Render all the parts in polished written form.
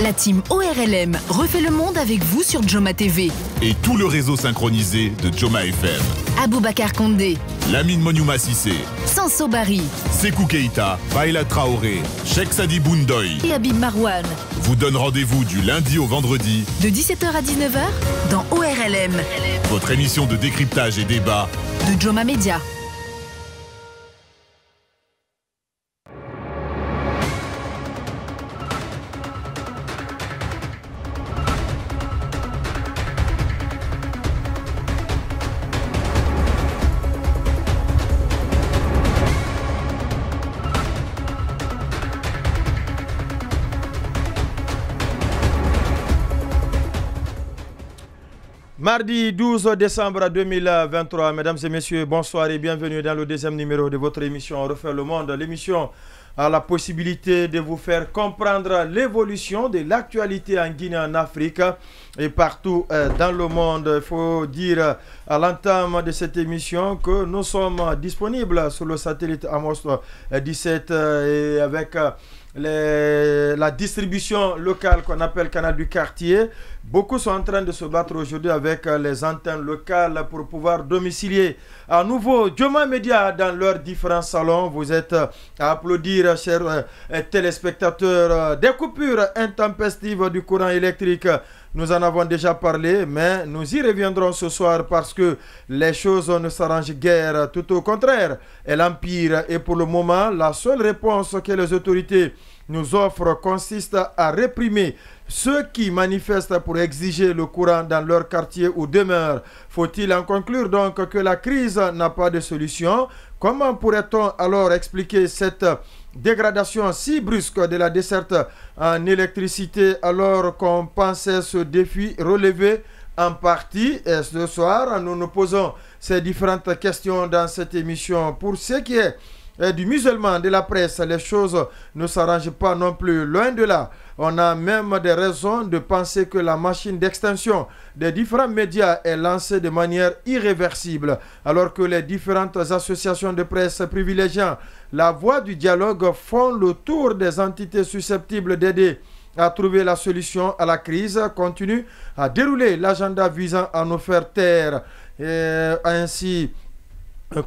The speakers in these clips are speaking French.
La team ORLM refait le monde avec vous sur Joma TV. Et tout le réseau synchronisé de Joma FM. Aboubacar Condé, Lamine Moniouma Sissé, Sanso Bari, Sekou Keita, Baïla Traoré, Cheikh Sadi Boundoy et Habib Marouane. Vous donne rendez-vous du lundi au vendredi de 17h à 19h dans ORLM. Votre émission de décryptage et débat de Joma Media. Mardi 12 décembre 2023, mesdames et messieurs, bonsoir et bienvenue dans le deuxième numéro de votre émission Refaire le monde. L'émission a la possibilité de vous faire comprendre l'évolution de l'actualité en Guinée, en Afrique et partout dans le monde. Il faut dire à l'entame de cette émission que nous sommes disponibles sur le satellite Amos 17 et avec la distribution locale qu'on appelle Canal du Quartier. Beaucoup sont en train de se battre aujourd'hui avec les antennes locales pour pouvoir domicilier à nouveau Joma Media dans leurs différents salons. Vous êtes à applaudir, chers téléspectateurs. Des coupures intempestives du courant électrique, nous en avons déjà parlé, mais nous y reviendrons ce soir parce que les choses ne s'arrangent guère. Tout au contraire, elles empirent. Et pour le moment, la seule réponse que les autorités nous offrent consiste à réprimer ceux qui manifestent pour exiger le courant dans leur quartier ou demeure. Faut-il en conclure donc que la crise n'a pas de solution? Comment pourrait-on alors expliquer cette dégradation si brusque de la desserte en électricité alors qu'on pensait ce défi relevé en partie? Et ce soir, nous nous posons ces différentes questions dans cette émission. Pour ce qui est du musulman de la presse, les choses ne s'arrangent pas non plus, loin de là. On a même des raisons de penser que la machine d'extinction des différents médias est lancée de manière irréversible, alors que les différentes associations de presse privilégiant la voie du dialogue font le tour des entités susceptibles d'aider à trouver la solution à la crise, continuent à dérouler l'agenda visant à nous faire taire. Et ainsi,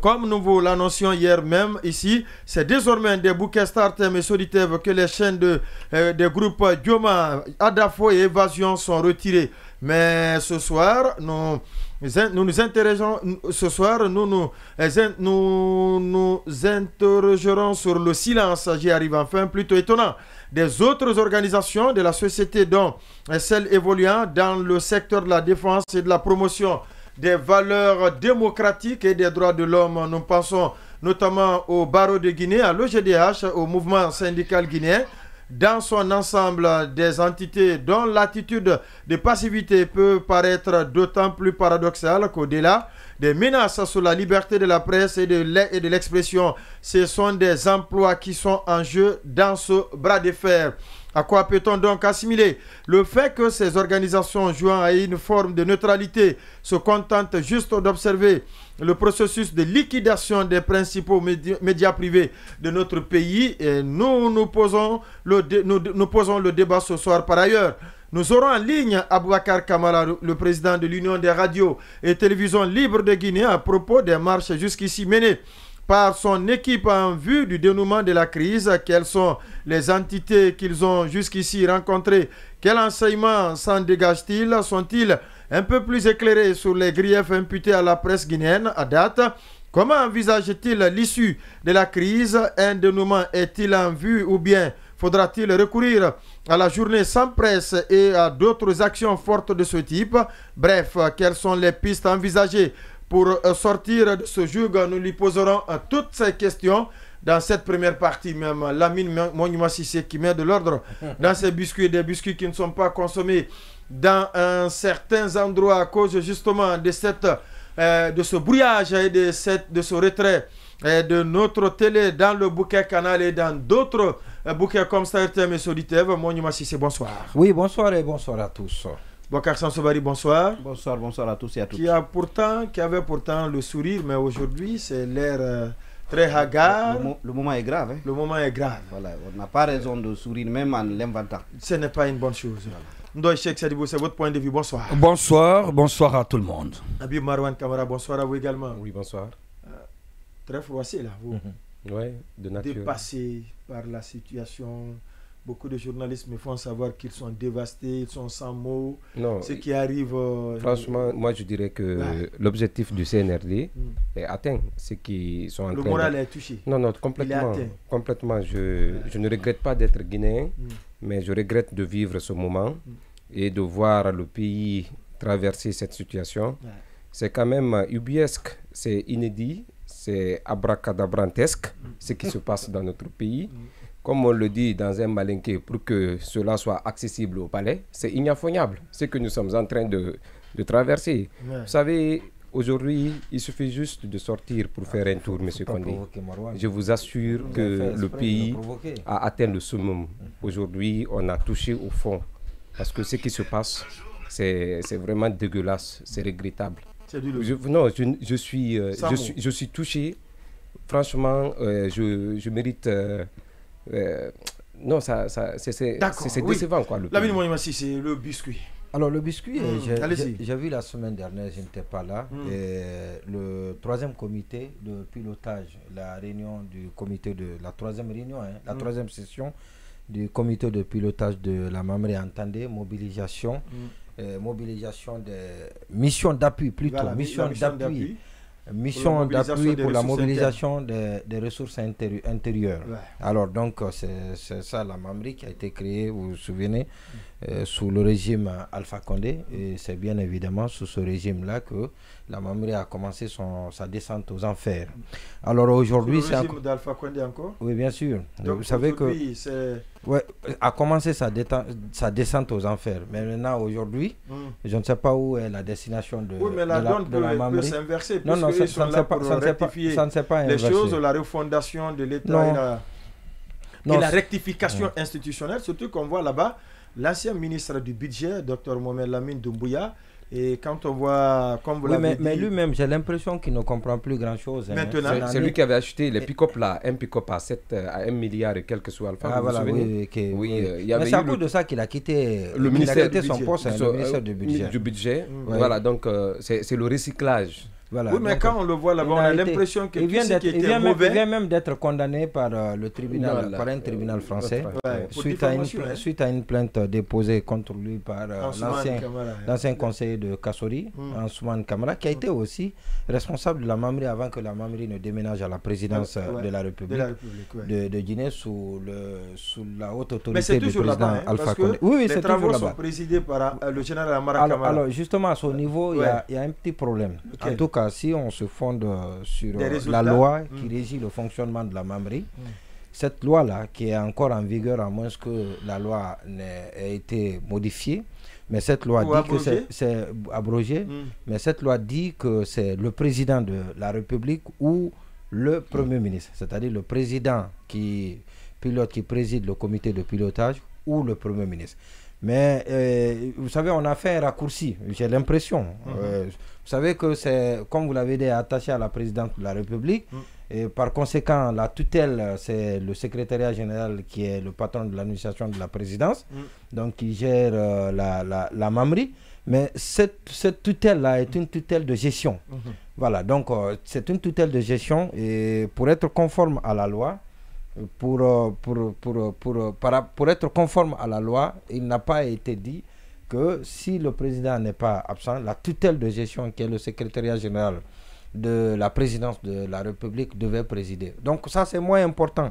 comme nous vous l'annoncions hier même ici, c'est désormais des bouquets Startem et Soditev que les chaînes des groupes Joma, Adafo et Évasion sont retirées. Mais ce soir, nous nous interrogerons sur le silence, j'y arrive enfin, plutôt étonnant, des autres organisations de la société, dont celles évoluant dans le secteur de la défense et de la promotion des valeurs démocratiques et des droits de l'homme. Nous pensons notamment au barreau de Guinée, à l'OGDH, au mouvement syndical guinéen, dans son ensemble, des entités dont l'attitude de passivité peut paraître d'autant plus paradoxale qu'au-delà des menaces sur la liberté de la presse et de l'expression, ce sont des emplois qui sont en jeu dans ce bras de fer. À quoi peut-on donc assimiler le fait que ces organisations jouant à une forme de neutralité se contentent juste d'observer le processus de liquidation des principaux médias privés de notre pays? Et nous posons le débat ce soir. Par ailleurs, nous aurons en ligne Aboubacar Kamara, le président de l'Union des radios et télévisions libres de Guinée, à propos des marches jusqu'ici menées par son équipe en vue du dénouement de la crise. Quelles sont les entités qu'ils ont jusqu'ici rencontrées? Quel enseignement s'en dégage-t-il? Sont-ils un peu plus éclairés sur les griefs imputés à la presse guinéenne à date? Comment envisage-t-il l'issue de la crise? Un dénouement est-il en vue ou bien faudra-t-il recourir à la journée sans presse et à d'autres actions fortes de ce type? Bref, quelles sont les pistes envisagées pour sortir de ce joug? Nous lui poserons toutes ces questions dans cette première partie même. Lamine Moniouma Sissé qui met de l'ordre dans ces biscuits, des biscuits qui ne sont pas consommés dans certains endroits à cause justement de ce brouillage et de ce retrait de notre télé dans le bouquet Canal et dans d'autres bouquets comme Startem et Soditev. Moniouma Sissé, bonsoir. Oui, bonsoir et bonsoir à tous. Boubacar Sanso Bari, bonsoir. Bonsoir à tous et à toutes. Qui avait pourtant le sourire, mais aujourd'hui, c'est l'air très hagard. Le moment est grave. Hein. Le moment est grave. Voilà, on n'a pas raison de sourire, même en l'inventant. Ce n'est pas une bonne chose. Ndoye Cheikh Sadibou, c'est votre point de vue. Bonsoir. Bonsoir à tout le monde. Habib Marwan Kamara, bonsoir à vous également. Oui, bonsoir. Très froissé là, vous. Oui, de nature. Dépassé par la situation. Beaucoup de journalistes me font savoir qu'ils sont dévastés, ils sont sans mots. Non, ce qui arrive. Franchement, moi je dirais que l'objectif du CNRD est atteint. Ceux qui sont en le train moral est touché. Non, complètement. Complètement. Je ne regrette pas d'être guinéen, mais je regrette de vivre ce moment et de voir le pays traverser cette situation. C'est quand même ubuesque, c'est inédit, c'est abracadabrantesque ce qui se passe dans notre pays. Comme on le dit dans un malinqué, pour que cela soit accessible au palais, c'est ignafognable ce que nous sommes en train de traverser. Vous savez, aujourd'hui, il suffit juste de sortir pour faire un tour, M. Condé. Je vous assure que le pays a atteint le summum. Aujourd'hui, on a touché au fond. Parce que ce qui se passe, c'est vraiment dégueulasse, c'est regrettable. Je suis touché. Franchement, je mérite... non, c'est décevant quoi. La ville Moïmassi, c'est le biscuit. Alors le biscuit, j'ai vu la semaine dernière, je n'étais pas là, le troisième comité de pilotage, la réunion du comité de la troisième réunion, la troisième session du comité de pilotage de la Mamri entendait mobilisation, mobilisation des missions d'appui plutôt, voilà, mission d'appui pour la mobilisation des ressources intérieures. Ouais. Alors donc c'est ça la Mamri qui a été créée, vous vous souvenez, sous le régime Alpha Condé, et c'est bien évidemment sous ce régime-là que la Mamri a commencé sa descente aux enfers. Alors aujourd'hui c'est le régime d'Alpha Condé encore. Oui, bien sûr. Donc, vous savez que a commencé sa descente aux enfers, mais maintenant aujourd'hui, je ne sais pas où est la destination de la Mamri. Peut s'inverser. Non, ça ne s'est pas les inversé. choses, la refondation de l'État et la rectification institutionnelle, surtout qu'on voit là-bas l'ancien ministre du budget, Dr Mohamed Lamine Doumbouya. Et quand on voit, comme vous l'avez dit... Mais lui-même, j'ai l'impression qu'il ne comprend plus grand-chose. Maintenant, c'est lui qui avait acheté les pick-up là, un pick-up à 1 milliard et quelques sous Alpha. Ah voilà, mais c'est à cause de ça qu'il a quitté, le ministère du son poste, le ministère du budget. Voilà, donc c'est le recyclage. Voilà, oui, mais quand on le voit là-bas, on a l'impression que tout ce qui était mauvais... Il vient même d'être condamné par le tribunal, par un tribunal français, suite à une plainte déposée contre lui par l'ancien conseiller de Kassori, Ansoumane Kamara, qui a été aussi responsable de la Mamri avant que la Mamri ne déménage à la présidence de la République de Guinée sous la haute autorité du président Alpha Condé. Oui, les travaux sont présidés par le général Amara Kamara. Alors justement, à ce niveau, il y a un petit problème. En tout cas, si on se fonde sur la loi qui régit le fonctionnement de la Mamri, cette loi-là, qui est encore en vigueur à moins que la loi n'ait été modifiée, mais cette loi dit que c'est abrogé, mais cette loi dit que c'est le président de la République ou le Premier ministre, c'est-à-dire le président qui préside le comité de pilotage ou le Premier ministre. Mais vous savez, on a fait un raccourci, j'ai l'impression. Vous savez que c'est, comme vous l'avez dit, attaché à la présidente de la République. Et par conséquent, la tutelle, c'est le secrétariat général qui est le patron de l'administration de la présidence, donc qui gère la Mamri. Mais cette tutelle-là est une tutelle de gestion. Voilà, donc c'est une tutelle de gestion et pour être conforme à la loi, pour être conforme à la loi, il n'a pas été dit que si le président n'est pas absent, la tutelle de gestion qui est le secrétariat général de la présidence de la République devait présider. Donc ça c'est moins important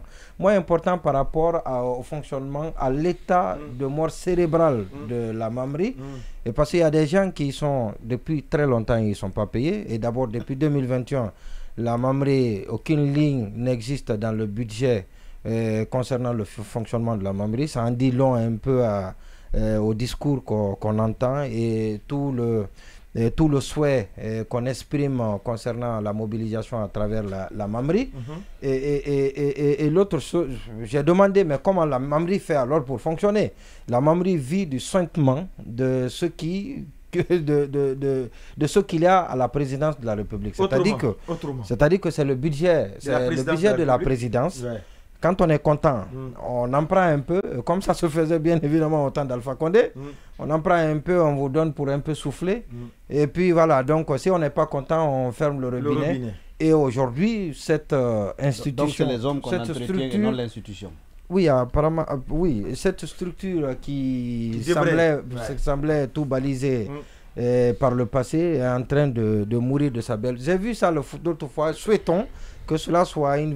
par rapport au fonctionnement, à l'état de mort cérébrale de la Mamri. Et parce qu'il y a des gens qui sont, depuis très longtemps, ils ne sont pas payés. Et d'abord depuis 2021, la Mamri, aucune ligne n'existe dans le budget concernant le fonctionnement de la Mamri. Ça en dit long un peu au discours qu'on entend et tout le souhait qu'on exprime concernant la mobilisation à travers la Mamri. Et l'autre chose, j'ai demandé, mais comment la Mamri fait alors pour fonctionner? La Mamri vit du sointement de ceux qui de ce qu'il y a à la présidence de la République. C'est-à-dire que c'est le budget, de la présidence. Ouais. Quand on est content, on en prend un peu, comme ça se faisait bien évidemment au temps d'Alpha Condé. On en prend un peu, on vous donne pour un peu souffler. Et puis voilà, donc si on n'est pas content, on ferme le robinet. Et aujourd'hui, cette institution... Donc c'est les hommes qu'on entretient et non l'institution. Oui, apparemment, oui. Cette structure qui semblait tout balisée par le passé est en train de mourir de sa belle. J'ai vu ça d'autres fois. Souhaitons que cela soit un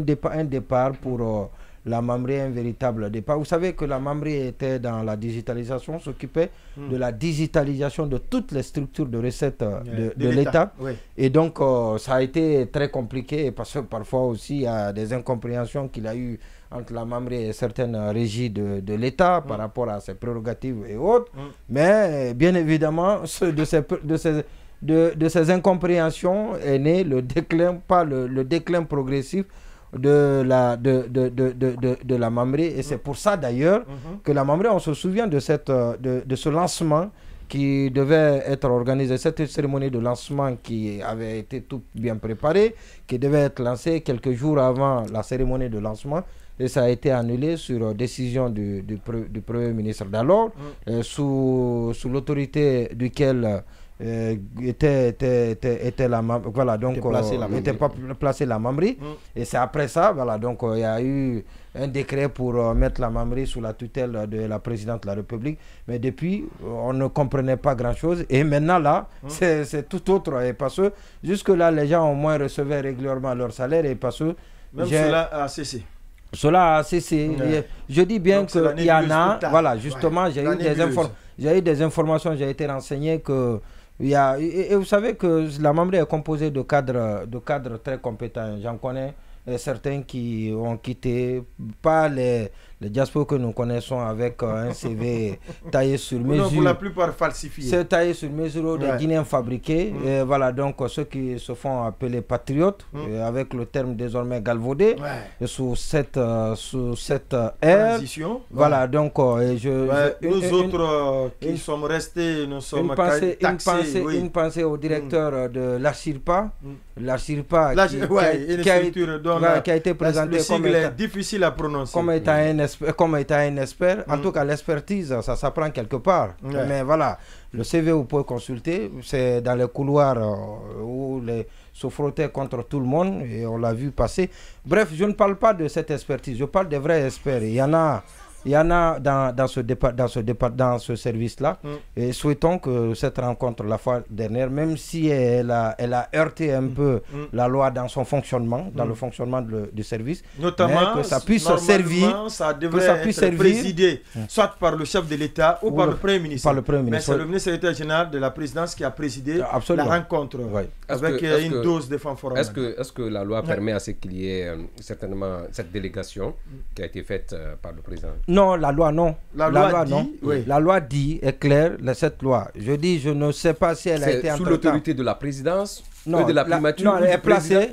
départ pour la Mamri, un véritable départ. Vous savez que la Mamri était dans la digitalisation, s'occupait de la digitalisation de toutes les structures de recettes de l'État. Oui. Et donc, ça a été très compliqué parce que parfois aussi, il y a des incompréhensions qu'il a eues entre la Mamri et certaines régies de l'État par rapport à ses prérogatives et autres. Mais bien évidemment, de ces incompréhensions est né le déclin progressif de la Mamri. Et c'est pour ça d'ailleurs que la Mamri, on se souvient de ce lancement qui devait être organisé, cette cérémonie de lancement qui avait été tout bien préparée, qui devait être lancée quelques jours avant la cérémonie de lancement. Et ça a été annulé sur décision du Premier ministre d'alors, sous l'autorité duquel était la Mamri, voilà, donc était pas placé la Mamri. Et c'est après ça, voilà, donc il y a eu un décret pour mettre la Mamri sous la tutelle de la présidente de la République. Mais depuis, on ne comprenait pas grand-chose. Et maintenant, là, c'est tout autre. Et parce que jusque-là, les gens au moins recevaient régulièrement leur salaire. Et parce que même cela a céssé. Cela a cessé. Je dis bien qu'il y en a. Voilà, justement, j'ai eu des informations, j'ai été renseigné que. Et vous savez que la Mamri est composée de cadres très compétents. J'en connais certains qui ont quitté, pas les diasporas que nous connaissons avec un CV taillé sur mesure. Pour la plupart falsifié. C'est taillé sur mesure des Guinéens fabriqués. Et voilà, donc ceux qui se font appeler patriotes, avec le terme désormais galvaudé, sous cette ère. Transition. Voilà, donc nous autres qui sommes restés, nous sommes taxés. Une pensée au directeur de l'Archirpa. L'Archirpa qui a été présenté comme étant difficile à prononcer. Comme étant un expert. En tout cas, l'expertise, ça s'apprend quelque part. Mais voilà, le CV, vous pouvez consulter. C'est dans les couloirs où se frottaient contre tout le monde et on l'a vu passer. Bref, je ne parle pas de cette expertise. Je parle des vrais experts. Il y en a dans ce service-là. Et souhaitons que cette rencontre, la fois dernière, même si elle a heurté un peu la loi dans son fonctionnement, dans le fonctionnement du service, notamment que ça puisse servir, ça devrait être présidé soit par le chef de l'État ou par le Premier ministre. Mais c'est le ministre secrétaire général de la présidence qui a présidé la rencontre avec une dose de fanfaron. Est-ce que la loi permet à ce qu'il y ait certainement cette délégation qui a été faite par le président? Non, la loi non. La loi dit, est claire, cette loi. Je dis, je ne sais pas si elle a été sous l'autorité de la présidence, de la primature. Non, elle est placée.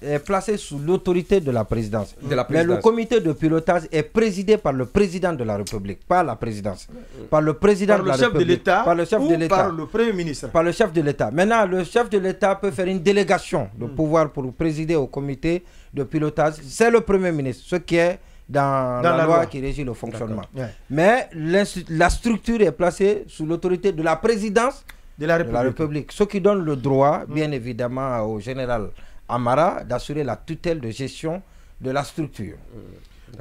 Elle est placée sous l'autorité de la présidence. Mais le comité de pilotage est présidé par le président de la République, pas la présidence. Par le président de la République. Par le chef de l'État. Par le Premier ministre. Par le chef de l'État. Maintenant, le chef de l'État peut faire une délégation de pouvoir pour présider au comité de pilotage. C'est le Premier ministre, ce qui est dans la loi qui régit le fonctionnement. Mais la structure est placée sous l'autorité de la présidence de la République. Ce qui donne le droit, bien évidemment, au général Amara d'assurer la tutelle de gestion de la structure.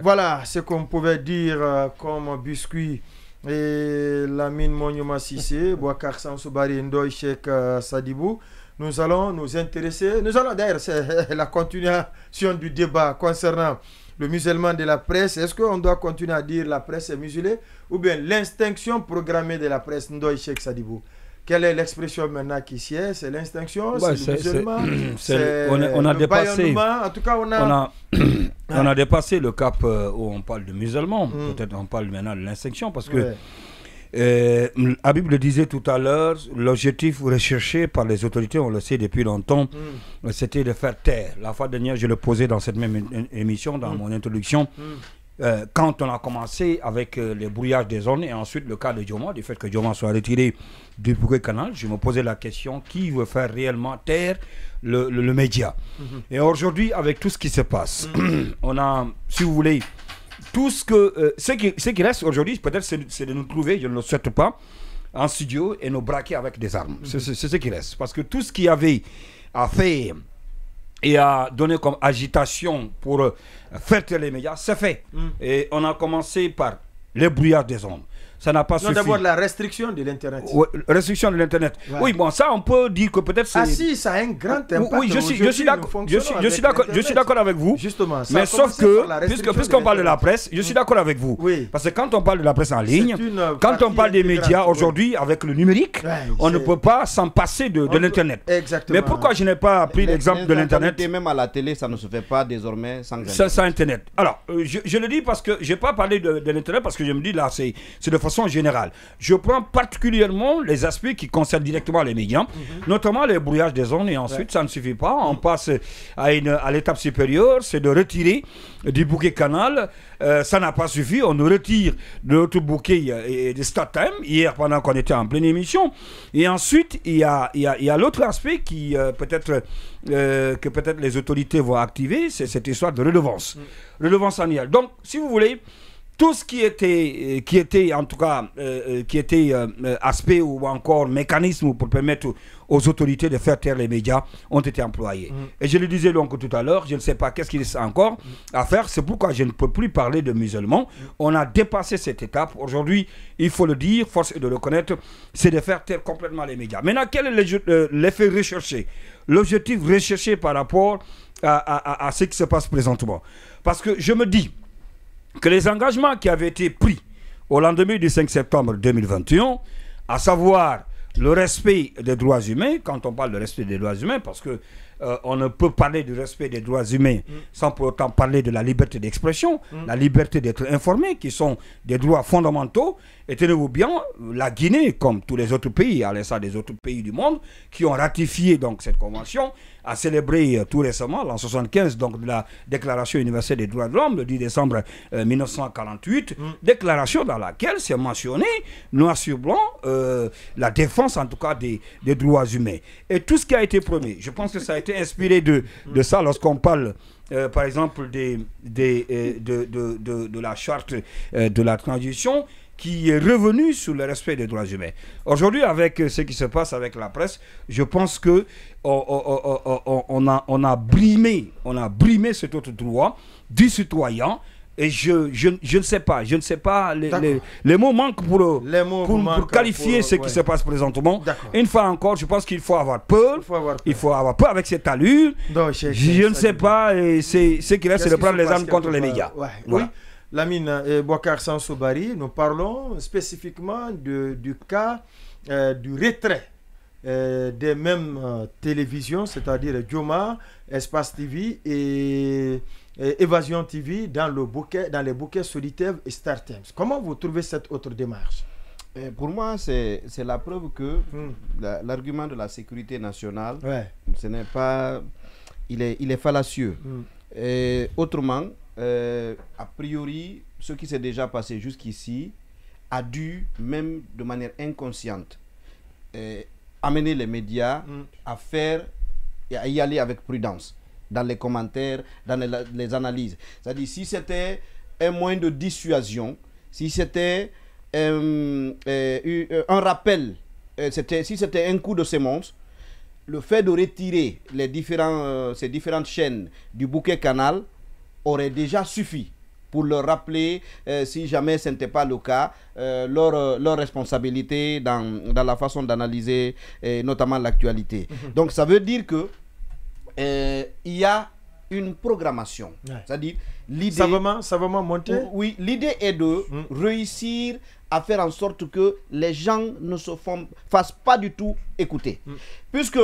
Voilà ce qu'on pouvait dire comme biscuit. Et Lamine Mounioma Sissé, Bouakar Sansoubari Ndoye Cheikh Sadibou. Nous allons nous intéresser. D'ailleurs, c'est la continuation du débat concernant le musellement de la presse. Est-ce qu'on doit continuer à dire la presse est muselée ou bien l'extinction programmée de la presse? Ndoye Cheikh Sadibou, quelle est l'expression maintenant qui sied? C'est l'extinction, c'est le musulman, on a dépassé. En tout cas, on a dépassé le cap où on parle de musulman. Peut-être on parle maintenant de l'extinction parce que Habib le disait tout à l'heure, l'objectif recherché par les autorités, on le sait depuis longtemps, c'était de faire taire. La fois dernière, je le posais dans cette même émission, dans mon introduction. quand on a commencé avec les brouillages des zones et ensuite le cas de Dioma, du fait que Dioma soit retiré du bouquet canal, je me posais la question, qui veut faire réellement taire le média? Et aujourd'hui, avec tout ce qui se passe, on a, si vous voulez, tout ce qui reste aujourd'hui, peut-être c'est de nous trouver, je ne le souhaite pas, en studio et nous braquer avec des armes. C'est ce qui reste. Parce que tout ce qu'il y avait à faire et à donner comme agitation pour faire taire les médias, c'est fait. Et on a commencé par les brouillages des ondes. Ça n'a pas suffi. D'abord la restriction de l'Internet. Oui, restriction de l'Internet. Ouais. Oui, bon, ça, on peut dire que peut-être c'est... Ah si, ça a un grand impact. Oui, je suis d'accord avec vous. Justement. Mais sauf que, puisqu'on parle de la presse, je suis d'accord avec vous. Oui. Parce que quand on parle de la presse en ligne, quand on parle des médias aujourd'hui avec le numérique, on ne peut pas s'en passer de l'Internet. Exactement. Mais pourquoi je n'ai pas pris l'exemple de l'Internet? Même à la télé, ça ne se fait pas désormais sans Internet. Sans Internet. Alors, je le dis parce que je n'ai pas parlé de l'Internet parce que je me dis là, c'est de façon générale. Je prends particulièrement les aspects qui concernent directement les médias, notamment les brouillages des zones, et ensuite ça ne suffit pas. On passe à l'étape supérieure, c'est de retirer du bouquet canal. Ça n'a pas suffi, on nous retire de notre bouquet de Start Time, hier pendant qu'on était en pleine émission. Et ensuite, il y a l'autre aspect qui que peut-être les autorités vont activer, c'est cette histoire de redevance. Redevance annuelle. Donc, si vous voulez, tout ce qui était en tout cas, aspect ou encore mécanisme pour permettre aux autorités de faire taire les médias ont été employés. Et je le disais donc tout à l'heure, je ne sais pas qu'est-ce qu'il reste encore à faire, c'est pourquoi je ne peux plus parler de musulmans. On a dépassé cette étape. Aujourd'hui, il faut le dire, force est de le reconnaître, c'est de faire taire complètement les médias. Maintenant, quel est l'effet recherché? L'objectif recherché par rapport à ce qui se passe présentement? Parce que je me dis que les engagements qui avaient été pris au lendemain du 5 septembre 2021, à savoir le respect des droits humains, quand on parle de respect des droits humains, parce que on ne peut parler du respect des droits humains sans pour autant parler de la liberté d'expression, la liberté d'être informé, qui sont des droits fondamentaux. Et tenez-vous bien, la Guinée, comme tous les autres pays, à l'instar des autres pays du monde, qui ont ratifié donc cette convention, a célébré tout récemment, l'an 75, donc de la Déclaration universelle des droits de l'homme, le 10 décembre 1948, déclaration dans laquelle c'est mentionné, noir sur blanc, la défense en tout cas des droits humains. Et tout ce qui a été promis, je pense que ça a été inspiré de ça lorsqu'on parle par exemple de la charte de la transition, qui est revenu sur le respect des droits humains. Aujourd'hui, avec ce qui se passe avec la presse, je pense que on a brimé cet autre droit du citoyen. Et je ne sais pas, les mots manquent pour qualifier ce qui se passe présentement. Une fois encore, je pense qu'il faut avoir peur. Il faut avoir peur avec cette allure. Je ne sais pas, et ce qui reste, c'est de prendre les armes contre les médias. Oui. Lamine et Boubacar Sansobari, nous parlons spécifiquement du cas du retrait des mêmes télévisions, c'est-à-dire Dioma, Espace TV et Évasion TV dans les bouquets solitaires et Star Times. Comment vous trouvez cette autre démarche? Pour moi, c'est la preuve que l'argument de la sécurité nationale, ce n'est pas... Il est fallacieux. Autrement, a priori, ce qui s'est déjà passé jusqu'ici a dû, même de manière inconsciente, amener les médias à y aller avec prudence dans les commentaires, dans les analyses. C'est-à-dire, si c'était un moyen de dissuasion, si c'était un rappel, si c'était un coup de sémence, le fait de retirer ces différentes chaînes du bouquet canal aurait déjà suffi pour leur rappeler, si jamais ce n'était pas le cas, leur responsabilité dans la façon d'analyser notamment l'actualité. Donc ça veut dire que il y a une programmation. C'est-à-dire l'idée... Ça va monter? Oui, l'idée est de réussir à faire en sorte que les gens ne fassent pas du tout écouter. Puisque,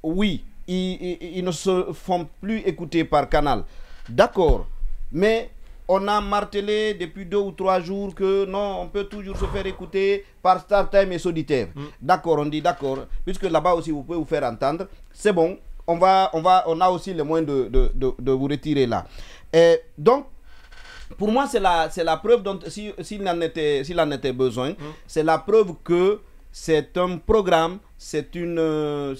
oui, ils ne se font plus écouter par canal. D'accord, mais on a martelé depuis 2 ou 3 jours que non, on peut toujours se faire écouter par Star Time et Solitaire. D'accord, on dit d'accord, puisque là-bas aussi vous pouvez vous faire entendre, c'est bon, on a aussi le moyen de vous retirer là. Et donc, pour moi, c'est la preuve, s'il en était besoin, c'est la preuve que c'est un programme, c'est un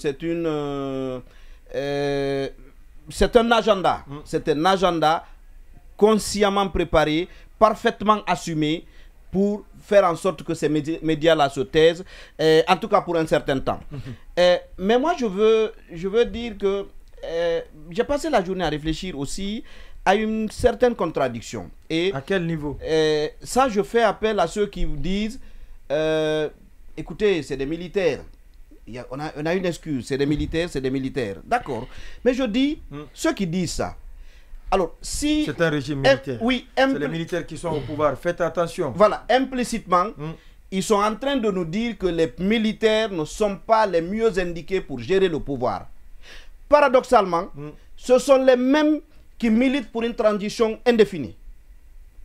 agenda. C'est un agenda consciemment préparé, parfaitement assumé pour faire en sorte que ces médias-là se taisent, en tout cas pour un certain temps. Mais moi, je veux dire que j'ai passé la journée à réfléchir aussi à une certaine contradiction. Et à quel niveau? Ça, je fais appel à ceux qui disent, écoutez, c'est des militaires. On a une excuse, c'est des militaires, d'accord. Mais je dis, ceux qui disent ça, alors si... C'est un régime militaire. Oui, c'est les militaires qui sont au pouvoir, faites attention. Voilà, implicitement, ils sont en train de nous dire que les militaires ne sont pas les mieux indiqués pour gérer le pouvoir. Paradoxalement, ce sont les mêmes qui militent pour une transition indéfinie.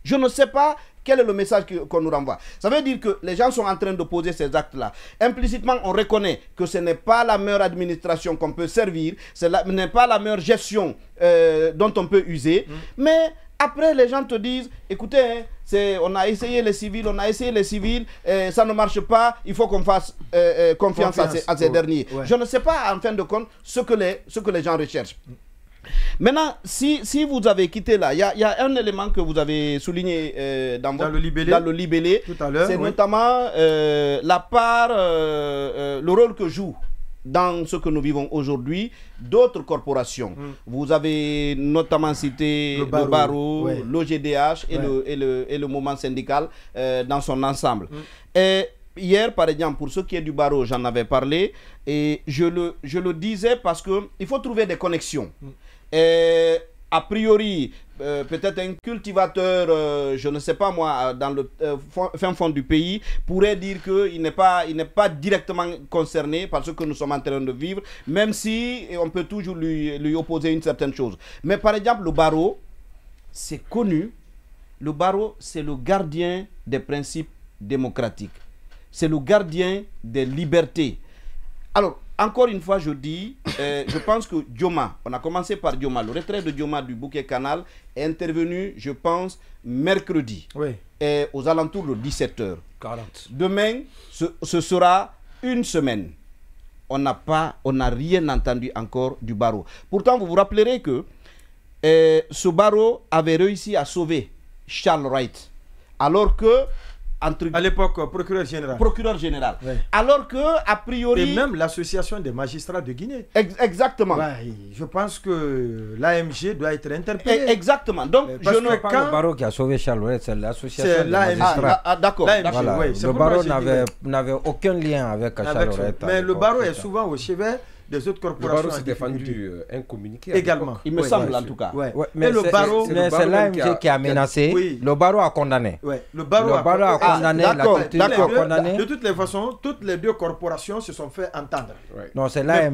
Je ne sais pas quel est le message qu'on nous renvoie. Ça veut dire que les gens sont en train de poser ces actes-là. Implicitement, on reconnaît que ce n'est pas la meilleure administration qu'on peut servir, ce n'est pas la meilleure gestion dont on peut user. Mais après, les gens te disent, écoutez, on a essayé les civils, ça ne marche pas, il faut qu'on fasse confiance à ces derniers. Ouais. Je ne sais pas, en fin de compte, ce que les gens recherchent. Maintenant, si vous avez quitté là, il y a un élément que vous avez souligné dans le libellé tout à l'heure, c'est notamment la part, le rôle que joue dans ce que nous vivons aujourd'hui d'autres corporations. Vous avez notamment cité le barreau, l'OGDH et le mouvement syndical dans son ensemble. Et hier, par exemple, pour ce qui est du barreau, j'en avais parlé et je le disais parce qu'il faut trouver des connexions. Et a priori, peut-être un cultivateur, je ne sais pas moi, dans le fin fond du pays, pourrait dire qu'il n'est pas directement concerné par ce que nous sommes en train de vivre, même si on peut toujours lui opposer une certaine chose. Mais par exemple, le barreau, c'est connu, le barreau, c'est le gardien des principes démocratiques. C'est le gardien des libertés. Alors, encore une fois, je dis, je pense que Dioma, on a commencé par Dioma, le retrait de Dioma du bouquet Canal est intervenu, je pense, mercredi, aux alentours de 17h. 40. Demain, ce sera une semaine. On n'a rien entendu encore du barreau. Pourtant, vous vous rappellerez que ce barreau avait réussi à sauver Charles Wright, alors que à l'époque, procureur général. Procureur général. Ouais. Alors que, a priori... Et même l'association des magistrats de Guinée. Exactement. Ouais, je pense que l'AMG doit être interpellée. Exactement. Donc, parce que quand le barreau qui a sauvé Charles, c'est l'association des magistrats. D'accord. Voilà. Le barreau n'avait aucun lien avec Charles. Mais le barreau est souvent au chevet des autres corporations. Le barreau s'est défendu un communiqué. Également. Il me semble en tout cas. Mais le barreau, c'est l'AMG qui a menacé. Le barreau a condamné. Le barreau a condamné. D'accord. De toutes les façons, toutes les deux corporations se sont fait entendre. Non, c'est l'AMG.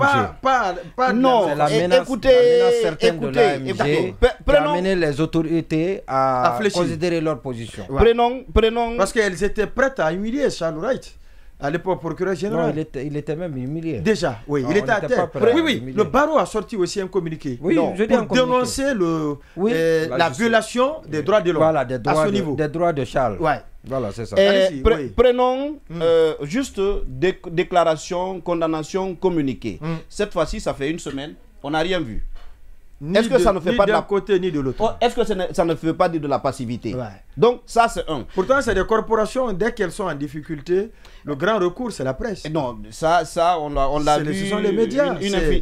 Non, c'est la menace certaine de l'AMG qui a amené les autorités à considérer leur position. Prenons. Parce qu'elles étaient prêtes à humilier Charles Wright. À l'époque, procureur général. Non, il était même humilié. Déjà, oui, il était à terre. Oui, le barreau a sorti aussi un communiqué. Oui, pour dénoncer la violation des droits de l'homme. Voilà, à ce niveau. Des droits de Charles. Ouais. Voilà, c'est ça. Prenons juste déclaration, condamnation, communiqué. Cette fois-ci, ça fait une semaine, on n'a rien vu. Est-ce que ça ne fait pas d'un côté ni de l'autre? Est-ce que ça ne fait pas de la passivité? Donc ça c'est un. Pourtant c'est des corporations, dès qu'elles sont en difficulté, le grand recours c'est la presse. Et non, ça on l'a vu. Ce sont les médias.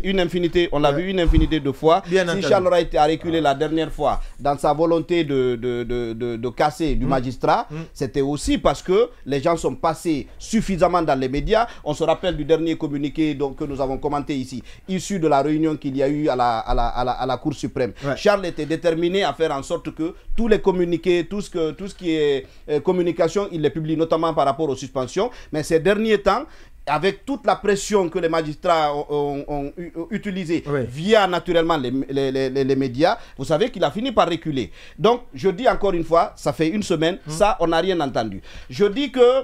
Une infinité, on l'a vu une infinité de fois. Si Charles Wright a reculé la dernière fois dans sa volonté de casser du magistrat, c'était aussi parce que les gens sont passés suffisamment dans les médias. On se rappelle du dernier communiqué que nous avons commenté ici, issu de la réunion qu'il y a eu à la Cour suprême. Charles était déterminé à faire en sorte que tous les communiqués, tout ce qui est communication, il les publie, notamment par rapport aux suspensions. Mais ces derniers temps, avec toute la pression que les magistrats ont utilisée via naturellement les médias, vous savez qu'il a fini par reculer. Donc, je dis encore une fois, ça fait une semaine, ça, on n'a rien entendu. Je dis que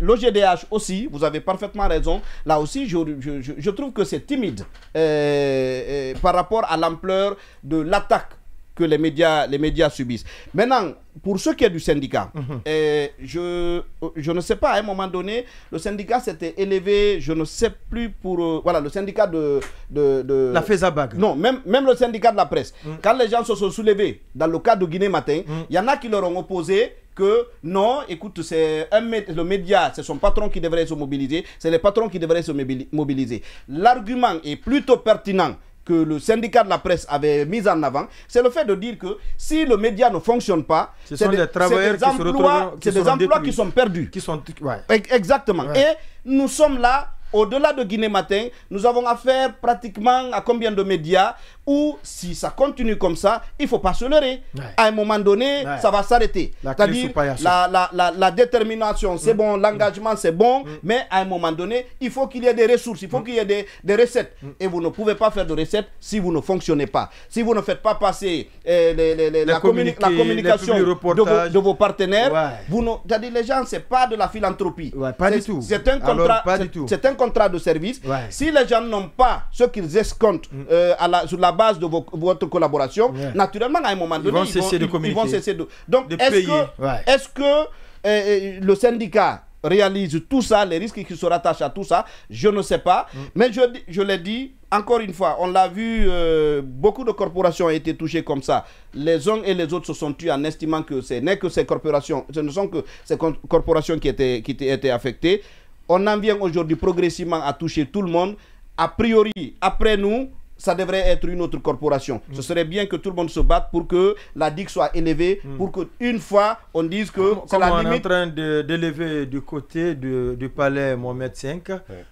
l'OGDH aussi, vous avez parfaitement raison, là aussi, je trouve que c'est timide par rapport à l'ampleur de l'attaque que les médias subissent. Maintenant, pour ce qui est du syndicat, je ne sais pas, à un moment donné, le syndicat s'était élevé, je ne sais plus pour... voilà, le syndicat de la FESABAG. Non, même le syndicat de la presse. Quand les gens se sont soulevés, dans le cas de Guinée Matin, il y en a qui leur ont opposé que non, écoute, c'est le média, c'est son patron qui devrait se mobiliser, c'est les patrons qui devraient se mobiliser. L'argument est plutôt pertinent que le syndicat de la presse avait mis en avant, c'est le fait de dire que si le média ne fonctionne pas, c'est des emplois qui sont perdus. Exactement. Ouais. Et nous sommes là, au-delà de Guinée Matin, nous avons affaire pratiquement à combien de médias où, si ça continue comme ça, il ne faut pas se leurrer. Ouais. À un moment donné, ça va s'arrêter. C'est-à-dire, la détermination, c'est bon, l'engagement, c'est bon, mais à un moment donné, il faut qu'il y ait des ressources, il faut qu'il y ait des recettes. Et vous ne pouvez pas faire de recettes si vous ne fonctionnez pas. Si vous ne faites pas passer la communication de vos partenaires, c'est-à-dire les gens, ce n'est pas de la philanthropie. Ouais, pas du tout. C'est un contrat, c'est un contrat de service. Ouais. Si les gens n'ont pas ce qu'ils escomptent sur la base de votre collaboration, naturellement, à un moment donné, ils vont cesser de... Donc, est-ce que le syndicat réalise tout ça, les risques qui se rattachent à tout ça? Je ne sais pas. Mais je l'ai dit, encore une fois, on l'a vu, beaucoup de corporations ont été touchées comme ça. Les uns et les autres se sont tués en estimant que ce n'est que ces corporations, ce ne sont que ces corporations qui étaient affectées. On en vient aujourd'hui progressivement à toucher tout le monde. A priori, après nous, ça devrait être une autre corporation. Ce serait bien que tout le monde se batte pour que la digue soit élevée, pour qu'une fois, on dise que c'est la limite. On est en train d'élever du côté du palais Mohamed V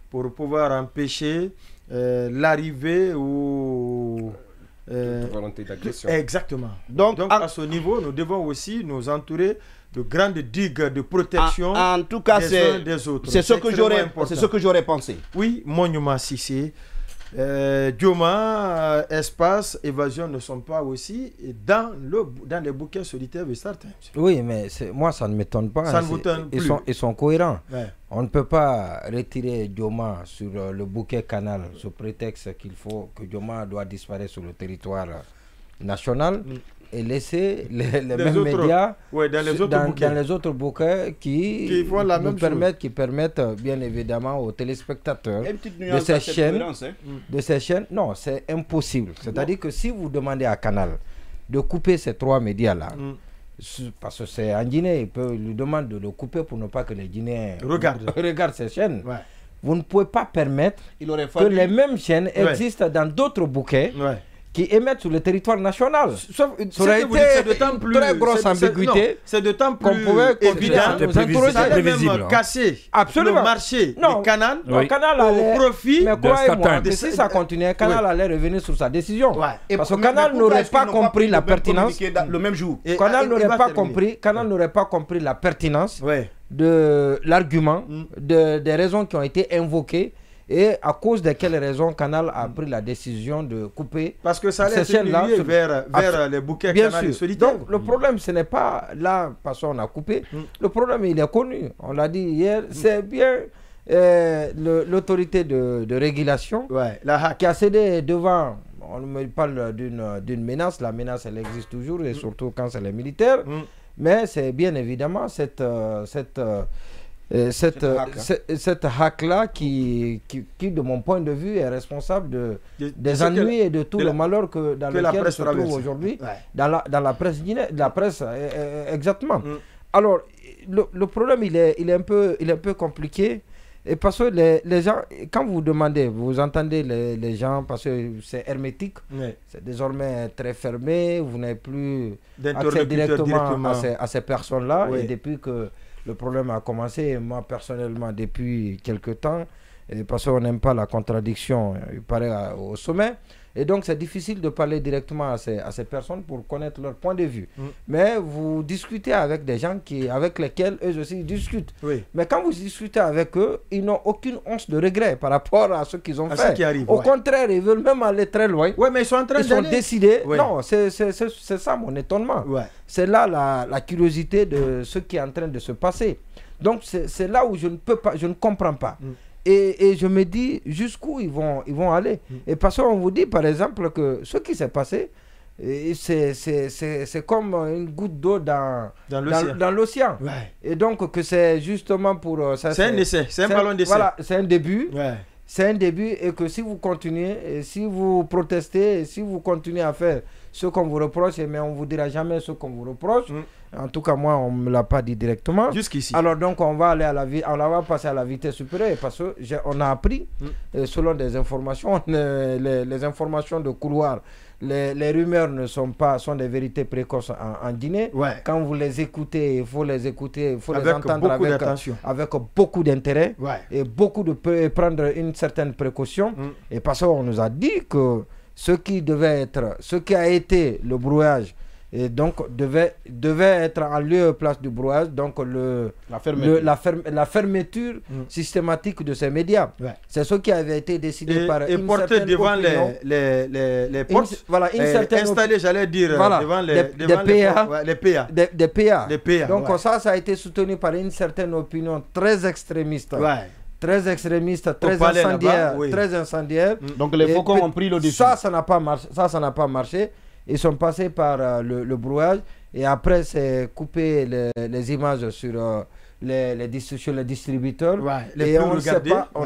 pour pouvoir empêcher l'arrivée ou... toute volonté d'agression. Exactement. Donc à ce niveau, nous devons aussi nous entourer de grandes digues de protection en tout cas, des uns des autres. C'est ce que j'aurais pensé. Oui, Monument Sissé. Dioma, Espace, Évasion ne sont pas aussi dans les bouquets solitaires de certains. Oui, mais moi ça ne m'étonne pas. Ça ne vous étonne plus. Ils sont cohérents. Ouais. On ne peut pas retirer Dioma sur le bouquet Canal sous prétexte qu'il faut que Dioma doit disparaître sur le territoire national et laisser les mêmes médias dans les autres bouquets qui permettent bien évidemment aux téléspectateurs de ces chaînes. Non, c'est impossible. C'est-à-dire que si vous demandez à Canal de couper ces trois médias-là, parce que c'est en Guinée, il lui demande de le couper pour ne pas que les Guinéens regardent ces chaînes. Ouais. Vous ne pouvez pas permettre que les mêmes chaînes existent dans d'autres bouquets qui émettent sur le territoire national. Ça aurait été une très grosse ambiguïté. C'est d'autant plus évident. Ça allait même casser le marché du Canal au profit de si ça continuait, Canal allait revenir sur sa décision. Parce que Canal n'aurait pas compris la pertinence. Le même jour. Canal n'aurait pas compris la pertinence de l'argument, des raisons qui ont été invoquées. Et à cause de quelles raisons Canal a pris la décision de couper. Parce que ça allait se vers les bouquets Canal solitaires. Donc le problème, ce n'est pas là parce qu'on a coupé. Le problème, il est connu. On l'a dit hier, c'est bien l'autorité de régulation qui a cédé devant. On me parle d'une menace. La menace, elle existe toujours, et surtout quand c'est les militaires. Mais c'est bien évidemment cette hack-là qui, de mon point de vue, est responsable des ennuis et de tout le malheur dans lequel se trouve aujourd'hui dans la presse guinéenne, exactement. Alors, le problème, il est un peu compliqué. Et parce que les gens, quand vous demandez, vous entendez les gens, parce que c'est hermétique, c'est désormais très fermé, vous n'avez plus accès directement à ces personnes-là. Et depuis que le problème a commencé, moi personnellement, depuis quelque temps, parce qu'on n'aime pas la contradiction, il paraît, au sommet. Et donc, c'est difficile de parler directement à ces personnes pour connaître leur point de vue. Mais vous discutez avec des gens avec lesquels eux aussi discutent. Mais quand vous discutez avec eux, ils n'ont aucune once de regret par rapport à ce qu'ils ont fait. Au contraire, ils veulent même aller très loin. Mais ils sont en train Ils sont décidés. Non, c'est ça mon étonnement. C'est là la curiosité de ce qui est en train de se passer. Donc, c'est là où je ne comprends pas. Et je me dis jusqu'où ils vont aller. Et parce qu'on vous dit, par exemple, que ce qui s'est passé, c'est comme une goutte d'eau dans l'océan. Ouais. Et donc que c'est justement pour ça. C'est un essai, c'est un ballon d'essai. Voilà, c'est un début. Ouais. C'est un début et que si vous continuez, et si vous protestez, et si vous continuez à faire ce qu'on vous reproche, mais on ne vous dira jamais ce qu'on vous reproche. En tout cas, moi, on ne me l'a pas dit directement. Jusqu'ici. Alors donc, on va passer à la vitesse supérieure parce qu'on a appris, selon des informations, les informations de couloir, les rumeurs sont des vérités précoces en Guinée. Ouais. Quand vous les écoutez, il faut les écouter, il faut avec les entendre avec beaucoup d'intérêt et prendre une certaine précaution. Et parce qu'on nous a dit que ce qui a été le brouillage, et donc devait être en lieu et place du brouillage, donc la fermeture systématique de ces médias. Ouais. C'est ce qui avait été décidé par une porté devant opinion, les portes, installé, j'allais dire, devant des PA. Donc ça a été soutenu par une certaine opinion très extrémiste. Ouais. Très extrémiste, très incendiaire. Donc les faucons ont pris le dessus. Ça n'a pas marché. Ils sont passés par le brouillage et après c'est couper les images sur les distributeurs. Ouais, et on ne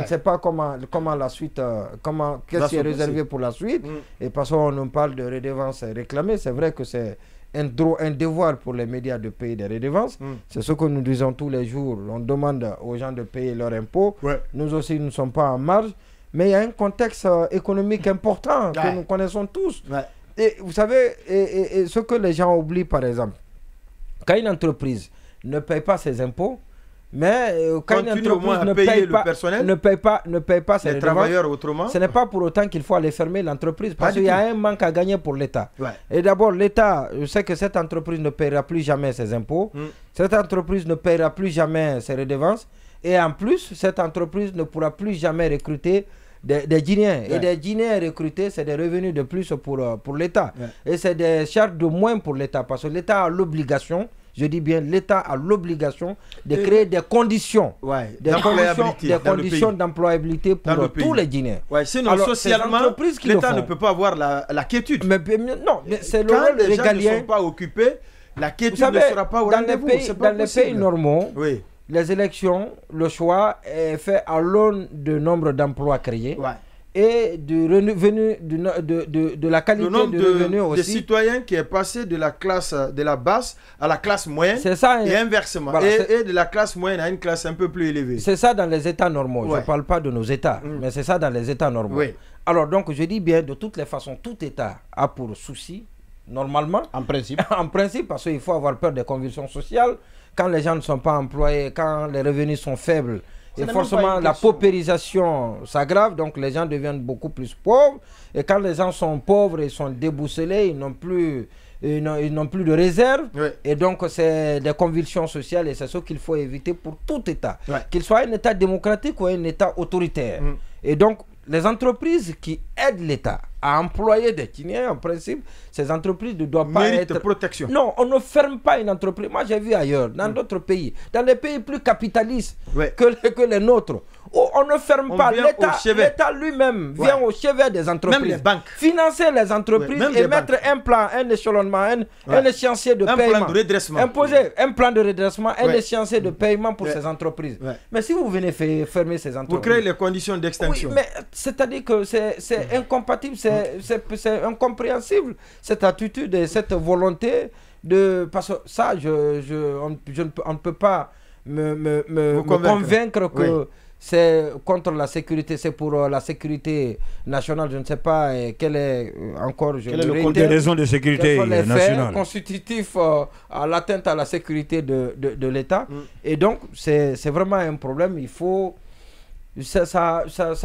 sait pas comment la suite, qu'est-ce qui est réservé pour la suite. Et parce qu'on nous parle de redevances réclamées, c'est vrai que c'est un devoir pour les médias de payer des redevances. C'est ce que nous disons tous les jours. On demande aux gens de payer leurs impôts. Ouais. Nous aussi, nous ne sommes pas en marge. Mais il y a un contexte économique important que nous connaissons tous. Ouais. Et vous savez, et ce que les gens oublient, par exemple, quand une entreprise ne paye pas ses impôts, mais quand une entreprise ne paye pas ses travailleurs autrement, ce n'est pas pour autant qu'il faut aller fermer l'entreprise parce qu'il y a un manque à gagner pour l'État. Ouais. Et d'abord, l'État sait que cette entreprise ne paiera plus jamais ses impôts, cette entreprise ne paiera plus jamais ses redevances, et en plus, cette entreprise ne pourra plus jamais recruter des Guinéens. Ouais. Et des Guinéens recrutés, c'est des revenus de plus pour l'État. Ouais. Et c'est des charges de moins pour l'État parce que l'État a l'obligation, je dis bien, l'État a l'obligation de créer des conditions, des conditions d'employabilité pour tous les Guinéens. Ouais, sinon, alors, socialement, l'État ne peut pas avoir la quiétude. Mais c'est le rôle régalien. Quand les gens ne sont pas occupés, la quiétude ne sera pas au rendez-vous. Dans les pays normaux, les élections, le choix est fait à l'aune du nombre d'emplois créés. Ouais. Et du revenu, de la qualité de revenu aussi. Des citoyens qui est passé de la classe de la basse à la classe moyenne. C'est ça, et inversement. Voilà, et de la classe moyenne à une classe un peu plus élevée. C'est ça dans les États normaux. Je ne parle pas de nos États, mais c'est ça dans les États normaux. Oui. Alors donc je dis bien, de toutes les façons, tout État a pour souci, normalement, en principe, parce qu'il faut avoir peur des convulsions sociales. Quand les gens ne sont pas employés, quand les revenus sont faibles, et forcément la paupérisation s'aggrave, donc les gens deviennent beaucoup plus pauvres. Et quand les gens sont pauvres, ils sont déboussolés, ils n'ont plus de réserve. Ouais. Et donc c'est des convulsions sociales et c'est ce qu'il faut éviter pour tout État. Ouais. Qu'il soit un État démocratique ou un État autoritaire. Et donc les entreprises qui aident l'État à employer des Guinéens, en principe, ces entreprises ne doivent pas être... protection. Non, on ne ferme pas une entreprise. Moi, j'ai vu ailleurs, dans d'autres pays, dans les pays plus capitalistes que les nôtres, où on ne ferme pas. L'État lui-même vient au chevet des entreprises. Même les banques. Financer les entreprises et mettre un plan, un échelonnement, un échéancier de paiement. Un plan de redressement. Imposer un plan de redressement, un échéancier de paiement pour ces entreprises. Mais si vous venez fermer ces entreprises... Vous créez les conditions d'extinction. Oui, mais c'est-à-dire que c'est incompatible, c'est incompréhensible, cette attitude et cette volonté de... Parce que ça, on ne peut pas me convaincre que c'est contre la sécurité, c'est pour la sécurité nationale. Je ne sais pas quel est encore... Des raisons de sécurité nationale constitutifs à l'atteinte à la sécurité de l'État. Et donc, c'est vraiment un problème. Il faut... Ça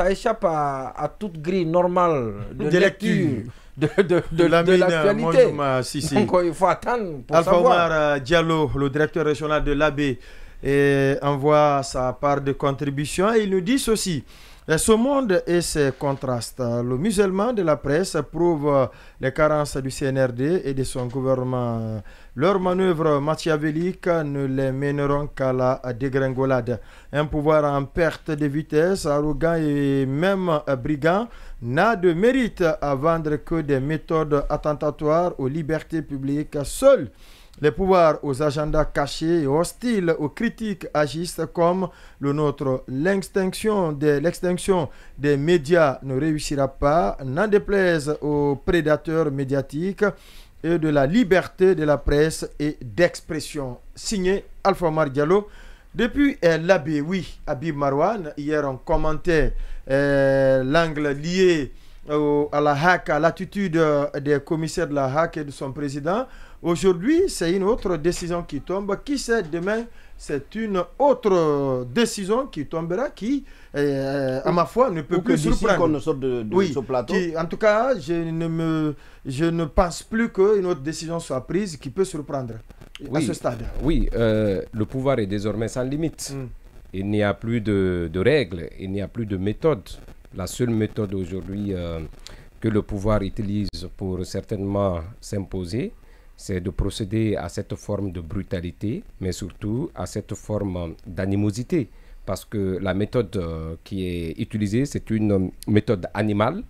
échappe à toute grille normale de lecture de l'actualité. Donc il faut attendre pour Alpha savoir. Omar Diallo, le directeur régional de l'AB, envoie sa part de contribution et il nous dit ceci. Et ce monde et ses contrastes. Le musellement de la presse prouve les carences du CNRD et de son gouvernement. Leurs manœuvres machiavéliques ne les mèneront qu'à la dégringolade. Un pouvoir en perte de vitesse, arrogant et même brigand, n'a de mérite à vendre que des méthodes attentatoires aux libertés publiques. Seuls les pouvoirs aux agendas cachés et hostiles aux critiques agissent comme le nôtre. L'extinction des médias ne réussira pas, n'en déplaise aux prédateurs médiatiques et de la liberté de la presse et d'expression. Signé Alpha Omar Diallo. Depuis l'AB, oui, Habib Marwan, hier on commentait l'angle lié à la HAC, à l'attitude des commissaires de la HAC et de son président. Aujourd'hui, c'est une autre décision qui tombe. Qui sait, demain, c'est une autre décision qui tombera qui, à ma foi, ne peut plus surprendre. Qu'on ne sorte de ce plateau. En tout cas, je ne pense plus qu'une autre décision soit prise qui peut surprendre à ce stade. Oui, le pouvoir est désormais sans limite. Il n'y a plus de règles, il n'y a plus de méthode. La seule méthode aujourd'hui que le pouvoir utilise pour certainement s'imposer, c'est de procéder à cette forme de brutalité, mais surtout à cette forme d'animosité. Parce que la méthode qui est utilisée, c'est une méthode animale,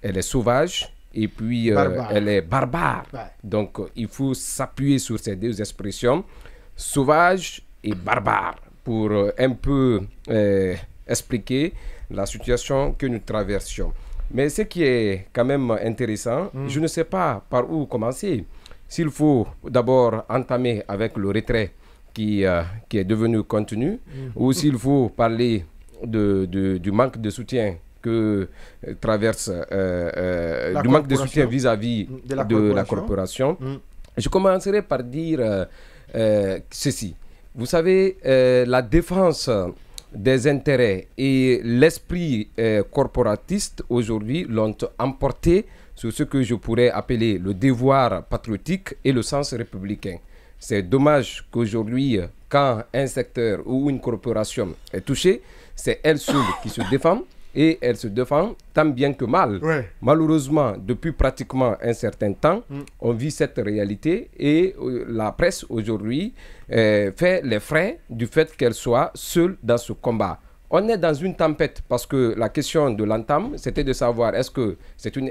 elle est sauvage et puis elle est barbare. Ouais. Donc il faut s'appuyer sur ces deux expressions, sauvage et barbare, pour un peu expliquer la situation que nous traversions. Mais ce qui est quand même intéressant, je ne sais pas par où commencer. S'il faut d'abord entamer avec le retrait qui est devenu continu, ou s'il faut parler du manque de soutien que traverse, du manque de soutien vis-à-vis de la corporation. Je commencerai par dire ceci. Vous savez, la défense des intérêts et l'esprit corporatiste aujourd'hui l'ont emporté sur ce que je pourrais appeler le devoir patriotique et le sens républicain. C'est dommage qu'aujourd'hui, quand un secteur ou une corporation est touchée, c'est elle seule qui se défend, et elle se défend tant bien que mal. Ouais. Malheureusement, depuis pratiquement un certain temps, on vit cette réalité, et la presse aujourd'hui fait les frais du fait qu'elle soit seule dans ce combat. On est dans une tempête parce que la question de l'entame, c'était de savoir est-ce que c'est une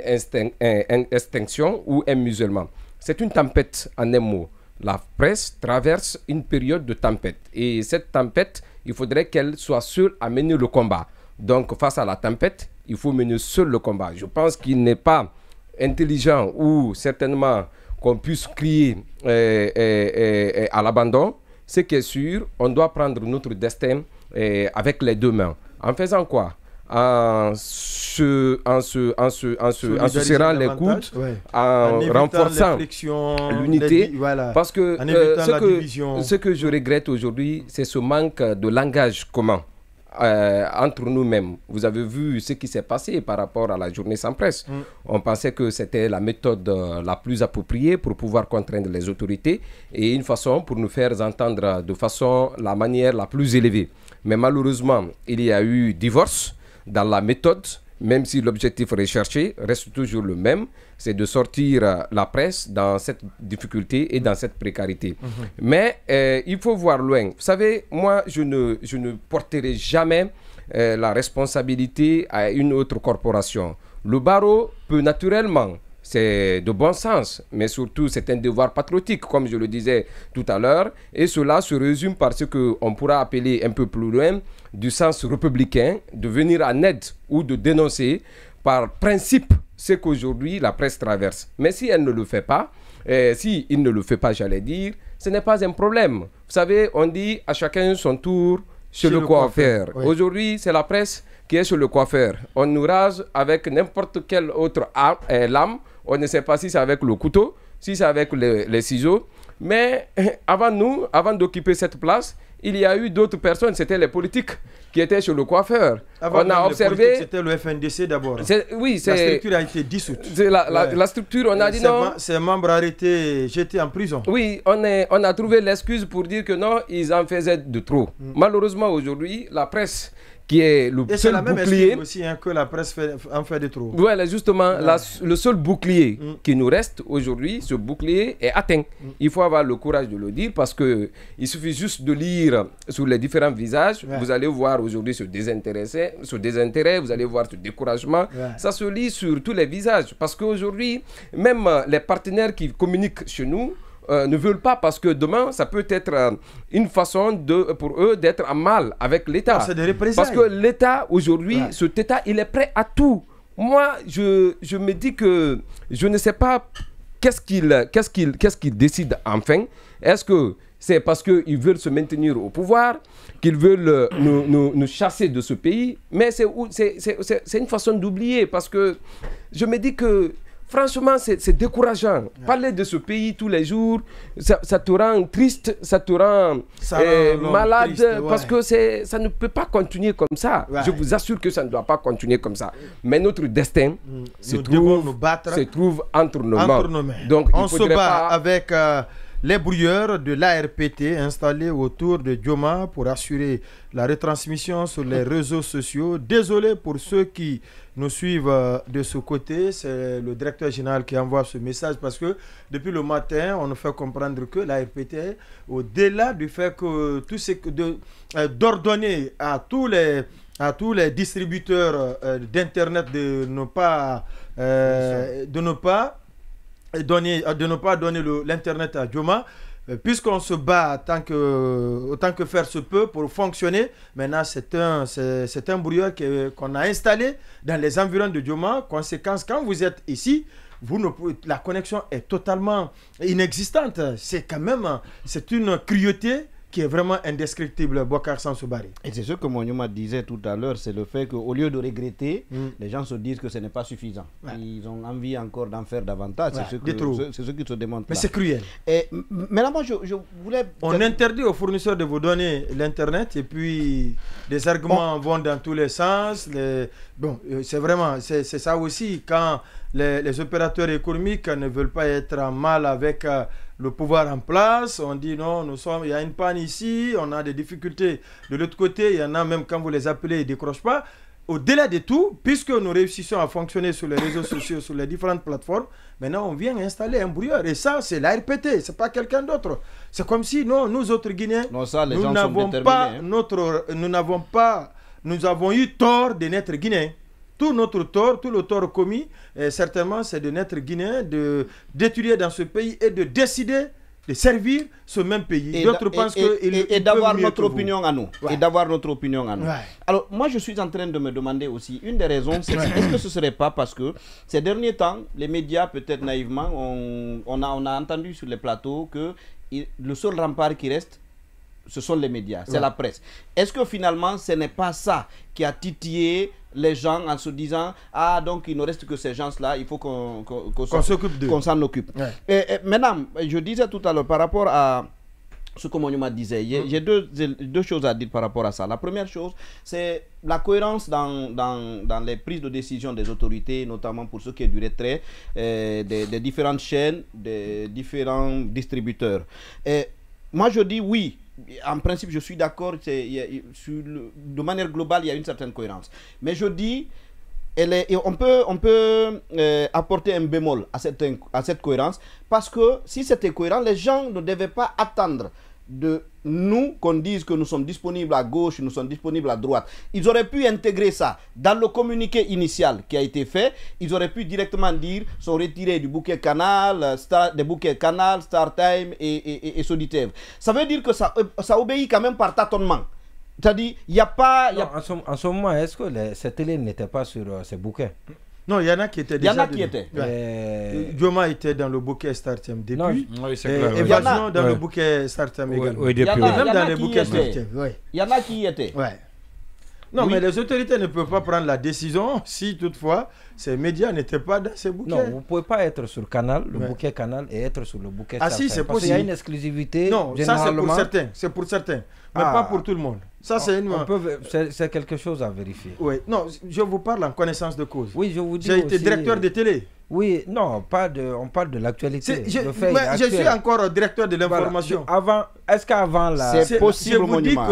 extinction ou un musulman. C'est une tempête en un mot. La presse traverse une période de tempête. Et cette tempête, il faudrait qu'elle soit seule à mener le combat. Donc face à la tempête, il faut mener seul le combat. Je pense qu'il n'est pas intelligent ou certainement qu'on puisse crier à l'abandon. Ce qui est sûr, on doit prendre notre destin avec les deux mains. En faisant quoi? En se serrant les coudes, en renforçant l'unité. Voilà. Parce que ce que je regrette aujourd'hui, c'est ce manque de langage commun entre nous-mêmes. Vous avez vu ce qui s'est passé par rapport à la journée sans presse. On pensait que c'était la méthode la plus appropriée pour pouvoir contraindre les autorités et une façon pour nous faire entendre de façon la manière la plus élevée. Mais malheureusement, il y a eu divorce dans la méthode, même si l'objectif recherché reste toujours le même, c'est de sortir la presse dans cette difficulté et dans cette précarité. Mais il faut voir loin. Vous savez, moi, je ne porterai jamais la responsabilité à une autre corporation. Le barreau peut naturellement, c'est de bon sens, mais surtout c'est un devoir patriotique, comme je le disais tout à l'heure, et cela se résume par ce qu'on pourra appeler un peu plus loin du sens républicain, de venir en aide ou de dénoncer par principe ce qu'aujourd'hui la presse traverse. Mais si elle ne le fait pas, si il ne le fait pas, j'allais dire, ce n'est pas un problème. Vous savez, on dit à chacun son tour chez le coiffeur. Oui. Aujourd'hui, c'est la presse qui est chez le coiffeur. On nous rase avec n'importe quelle autre lame. On ne sait pas si c'est avec le couteau, si c'est avec les ciseaux. Mais avant d'occuper cette place, il y a eu d'autres personnes, c'était les politiques qui étaient chez le coiffeur. On a observé... C'était le FNDC d'abord. Oui, la structure a été dissoute. La structure, on a dit non. Ses membres arrêtés, jetés en prison. Oui, on a trouvé l'excuse pour dire que non, ils en faisaient de trop. Malheureusement, aujourd'hui, la presse, qui est le seul la même bouclier aussi que la presse en fait de trop. Voilà, justement, le seul bouclier qui nous reste aujourd'hui, ce bouclier est atteint. Il faut avoir le courage de le dire parce que il suffit juste de lire sur les différents visages. Vous allez voir aujourd'hui ce désintérêt, vous allez voir ce découragement. Ça se lit sur tous les visages parce qu'aujourd'hui, même les partenaires qui communiquent chez nous ne veulent pas parce que demain, ça peut être une façon pour eux d'être en mal avec l'État. Parce que l'État, aujourd'hui, cet État, il est prêt à tout. Moi, je me dis que je ne sais pas qu'est-ce qu'il décide enfin. Est-ce que c'est parce qu'ils veulent se maintenir au pouvoir, qu'ils veulent nous chasser de ce pays? Mais c'est une façon d'oublier parce que je me dis que franchement, c'est décourageant. Parler de ce pays tous les jours, ça te rend triste, ça te rend malade, triste, parce que ça ne peut pas continuer comme ça. Je vous assure que ça ne doit pas continuer comme ça. Mais notre destin se trouve entre nos mains. Donc, on se bat avec les brouilleurs de l'ARPT installés autour de Dioma pour assurer la retransmission sur les réseaux sociaux. Désolé pour ceux qui nous suivent de ce côté, c'est le directeur général qui envoie ce message parce que depuis le matin, on nous fait comprendre que l'ARPT, au-delà du fait que tout ce d'ordonner à tous les distributeurs d'internet de ne pas donner l'internet à Dioma, puisqu'on se bat autant que faire se peut pour fonctionner. Maintenant, c'est un brouilleur qu'on a installé dans les environs de Dioma. Conséquence, quand vous êtes ici, la connexion est totalement inexistante. C'est une cruauté qui est vraiment indescriptible, Boubacar Sansoubaré. Et c'est ce que Monyuma disait tout à l'heure, c'est le fait qu'au lieu de regretter, les gens se disent que ce n'est pas suffisant. Ils ont envie encore d'en faire davantage. C'est ce qui se démontre. Mais c'est cruel. Et maintenant, moi, je voulais... On interdit aux fournisseurs de vous donner l'Internet et puis les arguments vont dans tous les sens. C'est ça aussi, quand les opérateurs économiques ne veulent pas être en mal avec... le pouvoir en place, on dit non, il y a une panne ici, on a des difficultés de l'autre côté, il y en a même quand vous les appelez, ils ne décrochent pas. Au-delà de tout, puisque nous réussissons à fonctionner sur les réseaux sociaux, sur les différentes plateformes, maintenant on vient installer un brouilleur. Et ça, c'est l'ARPT, ce n'est pas quelqu'un d'autre. C'est comme si nous autres Guinéens, nous avons eu tort de naître Guinéens. Tout le tort commis, certainement, c'est de naître Guinéen, d'étudier dans ce pays et de décider de servir ce même pays. D'autres pensent et d'avoir notre opinion à nous. Et d'avoir notre opinion à nous. Alors, moi, je suis en train de me demander aussi, une des raisons, c'est est-ce que ce ne serait pas parce que ces derniers temps, les médias, peut-être naïvement, on a entendu sur les plateaux que le seul rempart qui reste, ce sont les médias, c'est la presse. Est-ce que finalement, ce n'est pas ça qui a titillé les gens en se disant donc il ne reste que ces gens-là, il faut qu'on s'en occupe. Et maintenant, je disais tout à l'heure par rapport à ce que Monyuma disait, j'ai deux choses à dire par rapport à ça. La première chose, c'est la cohérence dans les prises de décision des autorités, notamment pour ce qui est du retrait des différentes chaînes, des différents distributeurs. Et moi je dis oui. En principe, je suis d'accord, de manière globale, il y a une certaine cohérence. Mais je dis, on peut apporter un bémol à cette cohérence, parce que si c'était cohérent, les gens ne devaient pas attendre de nous qu'on dise que nous sommes disponibles à gauche, nous sommes disponibles à droite. Ils auraient pu intégrer ça dans le communiqué initial qui a été fait. Ils auraient pu directement dire sont retirés du bouquet Canal, des bouquets Canal, StarTime et Soditiv. Ça veut dire que ça obéit quand même par tâtonnement. C'est-à-dire, il n'y a pas... En ce moment, est-ce que ces télés n'étaient pas sur ces bouquets? Non, il y en a qui étaient déjà. Il y en a qui étaient. Dioma était dans le bouquet StarTime depuis. Oui, c'est clair. Évasion dans le bouquet StarTime également. Oui, et même dans le bouquet StarTime. Il y en a qui y étaient. Non, mais les autorités ne peuvent pas prendre la décision si toutefois ces médias n'étaient pas dans ces bouquets. Non, vous ne pouvez pas être sur Canal, le bouquet Canal, et être sur le bouquet Ah si, c'est possible. Il y a une exclusivité. Non, ça c'est pour certains. C'est pour certains. Mais pas pour tout le monde. Ça, c'est quelque chose à vérifier. Oui. Non, je vous parle en connaissance de cause. Oui, je vous dis. J'ai été directeur de télé. Oui, non, on parle de l'actualité. Je suis encore directeur de l'information. Voilà. Est-ce qu'avant là... C'est possible, Monument.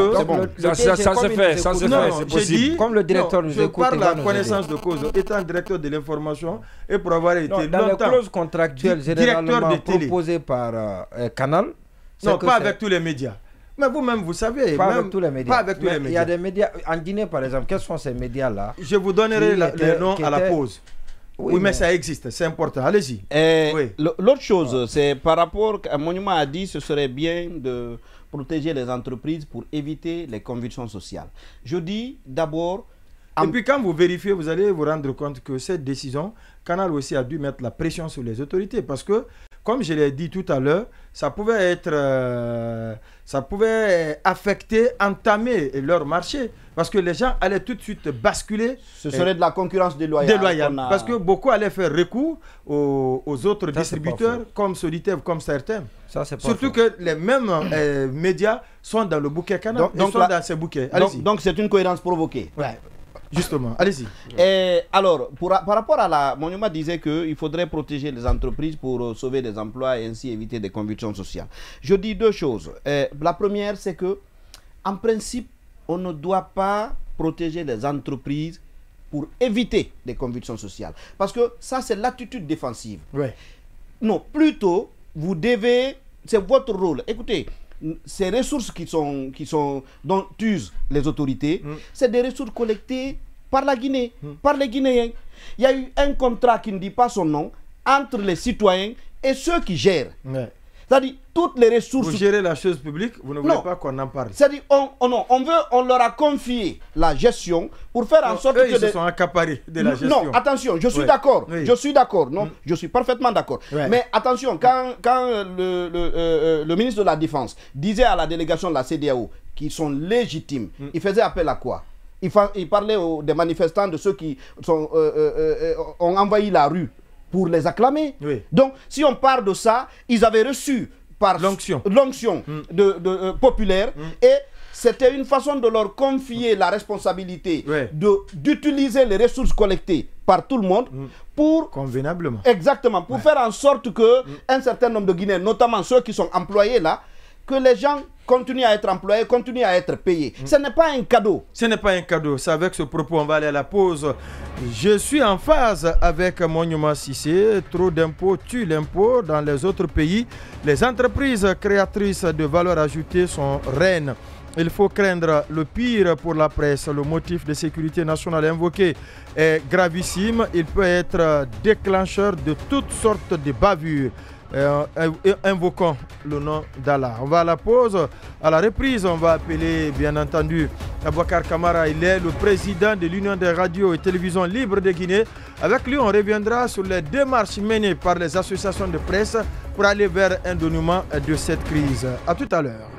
Ça se fait, c'est possible. Comme le directeur nous écoute... Je parle en connaissance de cause, étant directeur de l'information et pour avoir été dans les clauses contractuelles généralement proposées par Canal... Non, pas avec tous les médias. Mais vous-même, vous savez. Pas avec tous les médias. Pas avec tous les médias. Il y a des médias... En Guinée, par exemple, quels sont ces médias-là? Je vous donnerai les noms à la pause. Oui, mais ça existe, c'est important. Allez-y. Oui. L'autre chose, c'est par rapport à Monument a dit ce serait bien de protéger les entreprises pour éviter les convulsions sociales. Je dis d'abord... Et puis quand vous vérifiez, vous allez vous rendre compte que cette décision, Canal aussi a dû mettre la pression sur les autorités parce que, comme je l'ai dit tout à l'heure, ça pouvait affecter, entamer leur marché. Parce que les gens allaient tout de suite basculer. Ce serait de la concurrence déloyale. Parce que beaucoup allaient faire recours aux autres distributeurs, comme Solitev, comme certains. Surtout que les mêmes médias sont dans le bouquet Canal. Donc sont dans ces bouquets. Donc c'est une cohérence provoquée. Ouais. Justement, allez-y. Alors, par rapport à la... Monument disait qu'il faudrait protéger les entreprises pour sauver des emplois et ainsi éviter des convulsions sociales. Je dis deux choses. La première, c'est que, en principe, on ne doit pas protéger les entreprises pour éviter des convulsions sociales. Parce que ça, c'est l'attitude défensive. Ouais. Non, plutôt, vous devez... C'est votre rôle. Écoutez... Ces ressources dont usent les autorités, c'est des ressources collectées par la Guinée, par les Guinéens. Il y a eu un contrat qui ne dit pas son nom entre les citoyens et ceux qui gèrent. Ouais. C'est-à-dire, toutes les ressources... Vous gérez la chose publique, vous ne voulez pas qu'on en parle. C'est-à-dire, on leur a confié la gestion pour faire en sorte que... Ils se sont accaparés de la gestion. Non, attention, je suis d'accord. Oui. Je suis d'accord. Non, je suis parfaitement d'accord. Ouais. Mais attention, quand le ministre de la Défense disait à la délégation de la CEDEAO qu'ils sont légitimes, il faisait appel à quoi? Il parlait des manifestants, de ceux qui ont envahi la rue pour les acclamer. Oui. Donc, si on parle de ça, ils avaient reçu par l'onction populaire et c'était une façon de leur confier la responsabilité d'utiliser les ressources collectées par tout le monde pour... Convenablement. Exactement, pour faire en sorte que un certain nombre de Guinéens, notamment ceux qui sont employés là, que les gens continuent à être employés, continuent à être payés. Ce n'est pas un cadeau. Ce n'est pas un cadeau. C'est avec ce propos, on va aller à la pause. Je suis en phase avec Monument Cissé. Trop d'impôts tue l'impôt. Dans les autres pays, les entreprises créatrices de valeur ajoutée sont reines. Il faut craindre le pire pour la presse. Le motif de sécurité nationale invoqué est gravissime. Il peut être déclencheur de toutes sortes de bavures. Invoquons le nom d'Allah. On va à la pause. À la reprise, on va appeler bien entendu Aboubacar Kamara. Il est le président de l'Union des radios et télévisions libres de Guinée. Avec lui, on reviendra sur les démarches menées par les associations de presse pour aller vers un dénouement de cette crise. A tout à l'heure.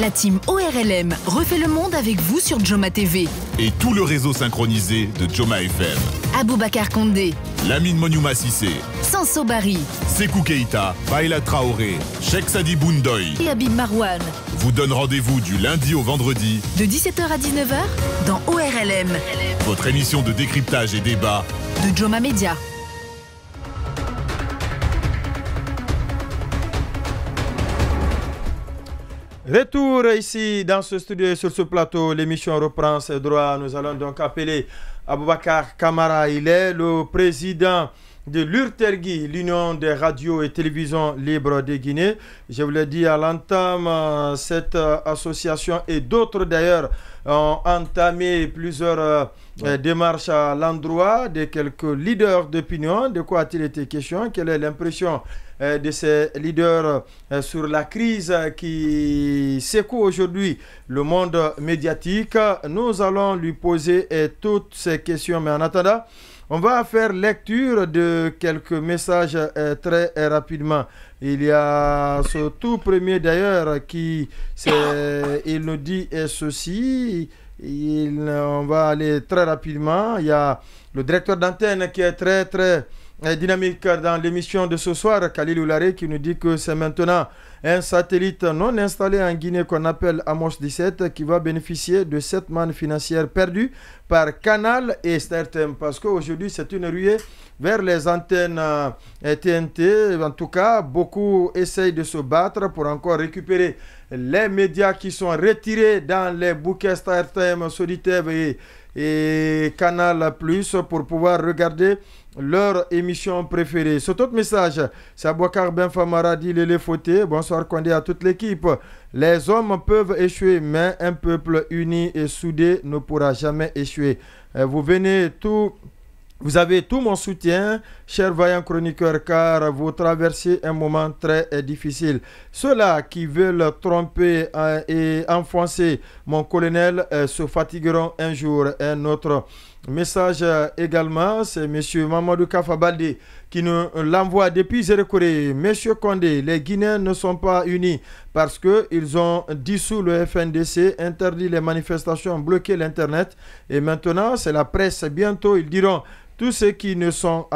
La team ORLM refait le monde avec vous sur Joma TV. Et tout le réseau synchronisé de Joma FM. Aboubacar Condé, Lamine Monument Cissé, Sanso Bari, Sekou Keïta, Baïla Traoré, Cheikh Sadi Boundoy et Habib Marouane vous donnent rendez-vous du lundi au vendredi de 17h à 19h dans ORLM, votre émission de décryptage et débat de Joma Media. Retour ici dans ce studio et sur ce plateau, l'émission reprend ses droits. Nous allons donc appeler Aboubacar Kamara. Il est le président de l'URTERGI, l'Union des radios et télévisions libres de Guinée. Je vous l'ai dit à l'entame, cette association et d'autres d'ailleurs ont entamé plusieurs démarches à l'endroit de quelques leaders d'opinion. De quoi a-t-il été question? Quelle est l'impression de ces leaders sur la crise qui secoue aujourd'hui le monde médiatique? Nous allons lui poser toutes ces questions, mais en attendant, On va faire lecture de quelques messages très rapidement. Il y a ce tout premier d'ailleurs il nous dit ceci. On va aller très rapidement. Il y a le directeur d'antenne qui est très dynamique dans l'émission de ce soir, Khalil Oulare, qui nous dit que c'est maintenant un satellite non installé en Guinée qu'on appelle Amos 17 qui va bénéficier de cette manne financière perdue par Canal et StarTM, parce qu'aujourd'hui c'est une ruée vers les antennes TNT. En tout cas, beaucoup essayent de se battre pour encore récupérer les médias qui sont retirés dans les bouquets StarTM, Soditev et Canal Plus pour pouvoir regarder leur émission préférée. Cet autre message, c'est Abouakar Ben Famaradi Lele Foté. Bonsoir Kondé à toute l'équipe. Les hommes peuvent échouer, mais un peuple uni et soudé ne pourra jamais échouer. Vous avez tout mon soutien, chers vaillants chroniqueurs, car vous traversez un moment très difficile. Ceux-là qui veulent tromper et enfoncer mon colonel se fatigueront un jour. Un autre message également, c'est M. Mamadou Kafabalde qui nous l'envoie depuis Zérekoré. Monsieur Kondé, les Guinéens ne sont pas unis parce qu'ils ont dissous le FNDC, interdit les manifestations, bloqué l'Internet. Et maintenant, c'est la presse. Bientôt, ils diront tous ceux qui ne sont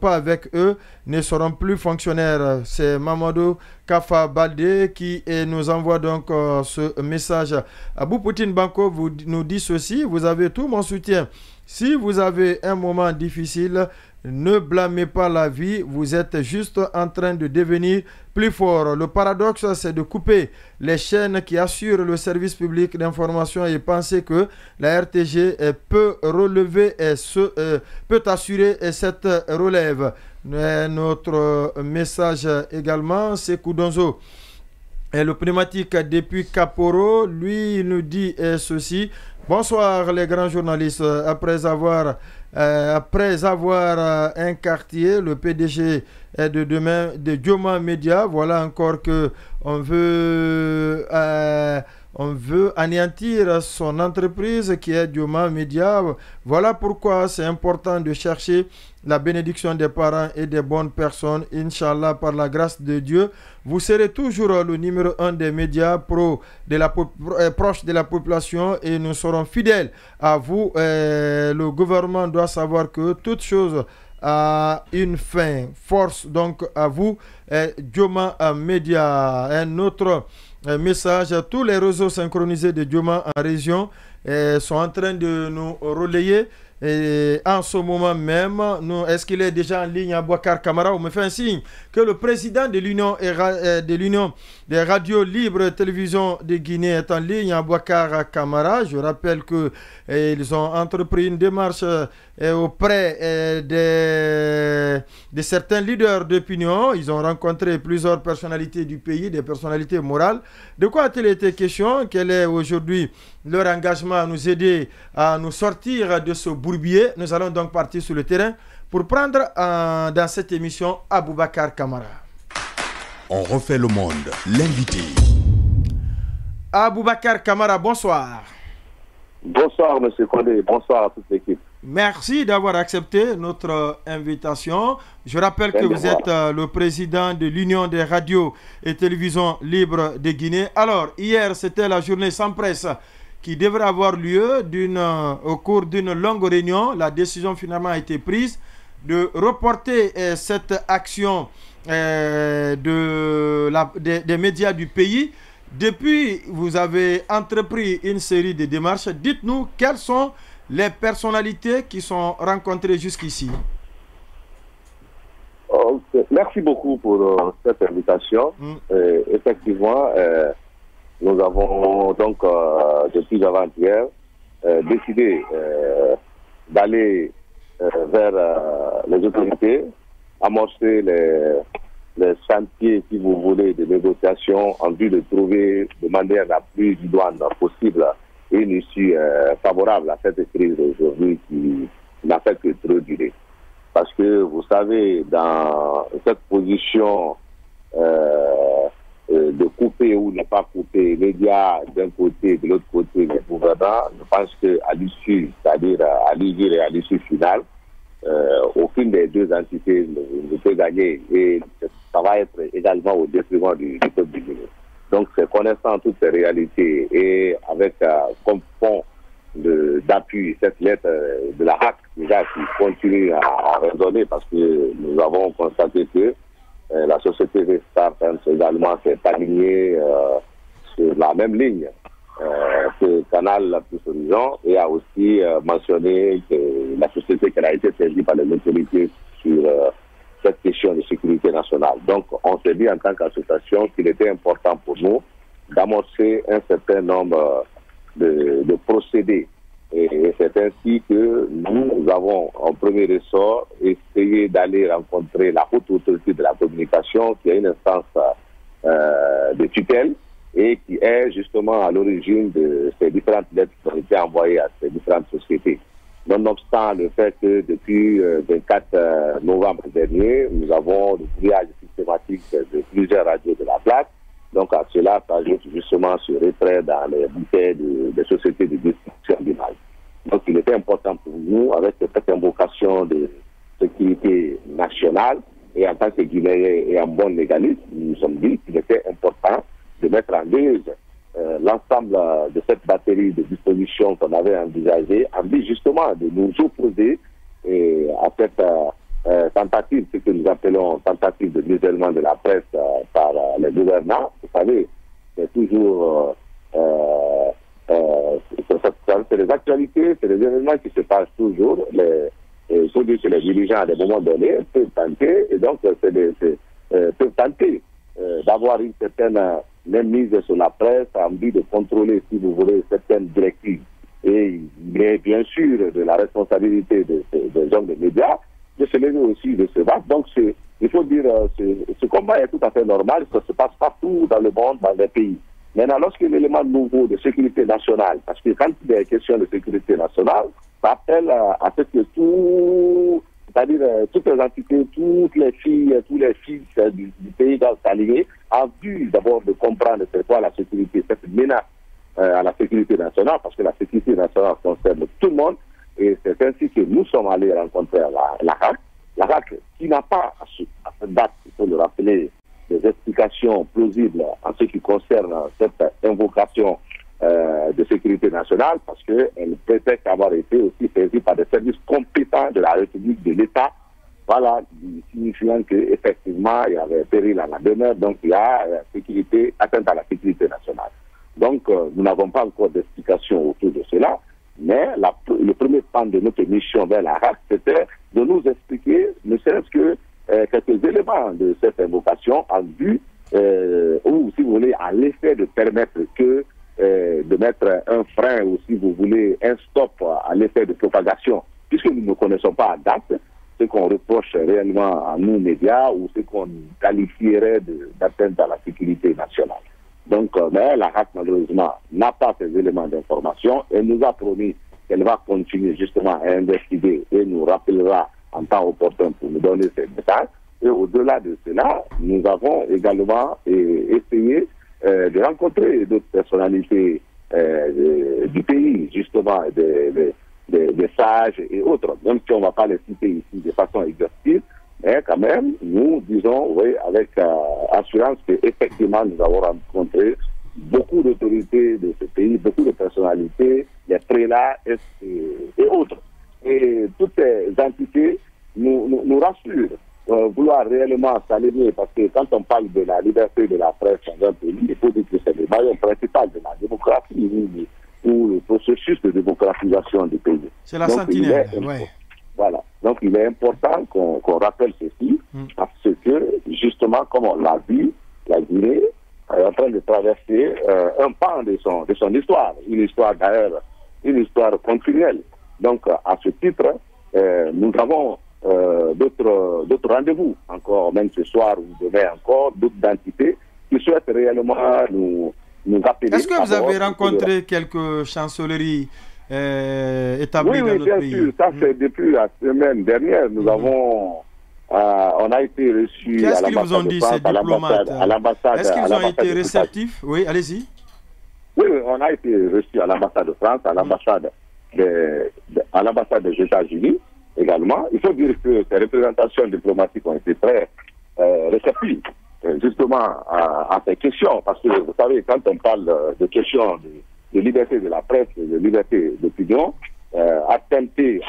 pas avec eux ne seront plus fonctionnaires. C'est Mamadou Kafabalde qui nous envoie donc ce message. Abou Poutine Banko nous dit ceci: vous avez tout mon soutien. Si vous avez un moment difficile, ne blâmez pas la vie, vous êtes juste en train de devenir plus fort. Le paradoxe, c'est de couper les chaînes qui assurent le service public d'information et penser que la RTG peut assurer cette relève. Notre message également, c'est Koudonzo. Et le pneumatique depuis Caporo, lui, il nous dit ceci. Bonsoir les grands journalistes. Après avoir un quartier, le PDG de Dioma Media, voilà encore que on veut anéantir son entreprise qui est Dioma Media. Voilà pourquoi c'est important de chercher la bénédiction des parents et des bonnes personnes. Inch'Allah, par la grâce de Dieu, vous serez toujours le numéro 1 des médias proches de la population et nous serons fidèles à vous. Le gouvernement doit savoir que toute chose a une fin. Force donc à vous, Dioma Media. Un autre message, tous les réseaux synchronisés de Dioma en région sont en train de nous relayer. Et en ce moment même, est-ce qu'il est déjà en ligne, Abouakar Kamara? On me fait un signe que le président de l'Union des radios libres et télévision de Guinée est en ligne, Abouakar Kamara. Je rappelle qu'ils ont entrepris une démarche auprès de certains leaders d'opinion. Ils ont rencontré plusieurs personnalités du pays, des personnalités morales. De quoi a-t-il été question? Quel est aujourd'hui leur engagement à nous aider à nous sortir de ce bourbier? Nous allons donc partir sur le terrain pour prendre dans cette émission Aboubacar Kamara. On refait le monde, l'invité. Aboubacar Kamara, bonsoir. Bonsoir M. Kondé, bonsoir à toute l'équipe. Merci d'avoir accepté notre invitation. Je rappelle que vous êtes le président de l'Union des radios et télévisions libres de Guinée. Alors, hier, c'était la journée sans presse qui devrait avoir lieu au cours d'une longue réunion. La décision finalement a été prise de reporter cette action des médias du pays. Depuis, vous avez entrepris une série de démarches. Dites-nous quelles sont les personnalités qui sont rencontrées jusqu'ici. Merci beaucoup pour cette invitation. Effectivement, nous avons donc, depuis avant-hier, décidé d'aller vers les autorités, amorcer les chantiers, si vous voulez, de négociation en vue de trouver de manière la plus idoine possible une issue favorable à cette crise aujourd'hui qui n'a fait que trop durer. Parce que, vous savez, dans cette position de couper ou ne pas couper les médias d'un côté, de l'autre côté, les gouvernants, je pense qu'à l'issue, c'est-à-dire à l'issue et à l'issue finale, aucune des deux entités ne peut gagner et ça va être également au détriment du peuple du Guinée. Donc, c'est connaissant toutes ces réalités et avec comme fond d'appui cette lettre de la HAC déjà qui continue à résonner parce que nous avons constaté que la société Star Times également s'est alignée sur la même ligne que Canal Plus Horizon et a aussi mentionné que la société qu'elle a été saisie par les autorités sur cette question de sécurité nationale. Donc, on s'est dit en tant qu'association qu'il était important pour nous d'amorcer un certain nombre de procédés. Et c'est ainsi que nous avons, en premier ressort, essayé d'aller rencontrer la haute autorité de la communication, qui est une instance de tutelle, et qui est justement à l'origine de ces différentes lettres qui ont été envoyées à ces différentes sociétés. Nonobstant le fait que depuis le 24 novembre dernier, nous avons le brouillage systématique de plusieurs radios de la place. Donc à cela s'ajoute justement ce retrait dans les bouquets des sociétés de distribution d'image. Donc il était important pour nous, avec cette invocation de sécurité nationale, et en tant que Guinéens et en bon légaliste, nous nous sommes dit qu'il était important de mettre en œuvre l'ensemble de cette batterie de dispositions qu'on avait envisagées, en vue justement de nous opposer à cette tentative, ce que nous appelons tentative de musellement de la presse par les gouvernants. Vous savez, c'est toujours c'est les actualités, c'est les événements qui se passent toujours. Il faut dire que les dirigeants, à des moments donnés, peuvent tenter, et donc peuvent tenter d'avoir une certaine mise sur la presse en vue de contrôler, si vous voulez, certaines directives. Et il est bien sûr de la responsabilité des hommes de médias de se lever aussi, de se battre. Donc, il faut dire, ce combat est tout à fait normal, ça se passe partout dans le monde, dans les pays. Maintenant, lorsqu'il y a un élément nouveau de sécurité nationale, parce que quand il y a des questions de sécurité nationale, ça appelle à ce que c'est-à-dire toutes les entités, toutes les filles, tous les fils du pays doivent s'aligner en vue d'abord de comprendre c'est quoi la sécurité, cette menace à la sécurité nationale, parce que la sécurité nationale concerne tout le monde, et c'est ainsi que nous sommes allés rencontrer la HAC. La HAC qui n'a pas, à cette date, il faut le rappeler, des explications plausibles en ce qui concerne cette invocation de sécurité nationale, parce qu'elle prétexte avoir été aussi saisie par des services compétents de la République, de l'État, voilà, signifiant qu'effectivement, il y avait péril à la demeure, donc il y a atteinte à la sécurité nationale. Donc, nous n'avons pas encore d'explication autour de cela, mais le premier pan de notre mission vers la RAC, c'était de nous expliquer, ne serait-ce que quelques éléments de cette invocation en vue, ou si vous voulez, à l'effet de permettre que de mettre un frein ou si vous voulez un stop à l'effet de propagation, puisque nous ne connaissons pas à date ce qu'on reproche réellement à nous médias ou ce qu'on qualifierait d'atteinte à la sécurité nationale. Donc mais la RAC malheureusement n'a pas ces éléments d'information et nous a promis qu'elle va continuer justement à investiguer et nous rappellera en temps opportun pour nous donner ces détails. Et au-delà de cela, nous avons également essayé de rencontrer d'autres personnalités du pays, justement des sages et autres, même si on ne va pas les citer ici de façon exhaustive, mais quand même, nous disons, oui, avec assurance qu'effectivement, nous avons rencontré beaucoup d'autorités de ce pays, beaucoup de personnalités, les prélats et autres. Et toutes ces entités nous rassurent. Vouloir réellement s'aligner, parce que quand on parle de la liberté de la presse dans un pays, il faut dire que c'est le maillon principal de la démocratie ou le processus de démocratisation du pays. C'est la sentinelle, oui. Voilà. Donc il est important qu'on rappelle ceci, parce que justement, comme on l'a vu, la Guinée est en train de traverser un pan de son histoire, une histoire d'ailleurs, une histoire continuelle. Donc à ce titre, nous avons d'autres rendez-vous, encore même ce soir ou demain encore, d'autres entités qui souhaitent réellement nous appeler. Est-ce que vous avez rencontré quelques chancelleries établies dans notre pays? Oui, bien sûr. Ça, c'est depuis la semaine dernière. Nous avons... on a été reçus à l'ambassade de France, à l'ambassade. Est-ce qu'ils ont été réceptifs? Oui, allez-y. Oui, on a été reçus à l'ambassade de France, à l'ambassade des États-Unis, également également. Il faut dire que ces représentations diplomatiques ont été très réceptives, justement, à ces questions. Parce que, vous savez, quand on parle de questions de liberté de la presse, de liberté d'opinion, attenter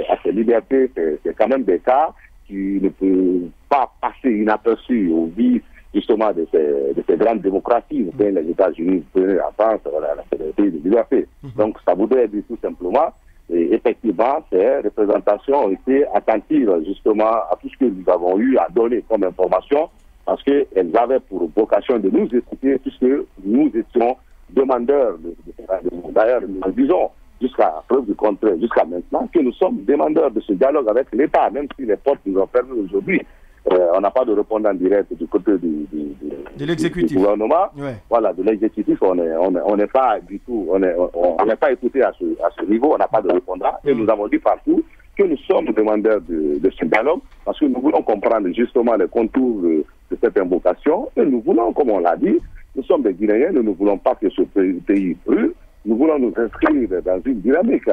à ces libertés, c'est quand même des cas qui ne peuvent pas passer inaperçus au vu justement de ces grandes démocraties. Vous prenez les États-Unis, vous prenez la France, voilà, c'est des pays de liberté. Donc ça voudrait dire tout simplement, et effectivement, ces représentations ont été attentives justement à tout ce que nous avons eu à donner comme information, parce qu'elles avaient pour vocation de nous expliquer puisque nous étions demandeurs de ces rendez-vous. D'ailleurs, nous disons jusqu'à preuve du contraire, jusqu'à maintenant, que nous sommes demandeurs de ce dialogue avec l'État, même si les portes nous ont permis aujourd'hui. On n'a pas de répondant direct du côté de l'exécutif, du gouvernement. Ouais. Voilà, de l'exécutif, on n'est pas du tout, on n'est pas écouté à ce niveau, on n'a pas de répondant. Et nous avons dit partout que nous sommes demandeurs de ce dialogue, parce que nous voulons comprendre justement les contours de cette invocation. Et nous voulons, comme on l'a dit, nous sommes des Guinéens, nous ne voulons pas que ce pays brûle. Nous voulons nous inscrire dans une dynamique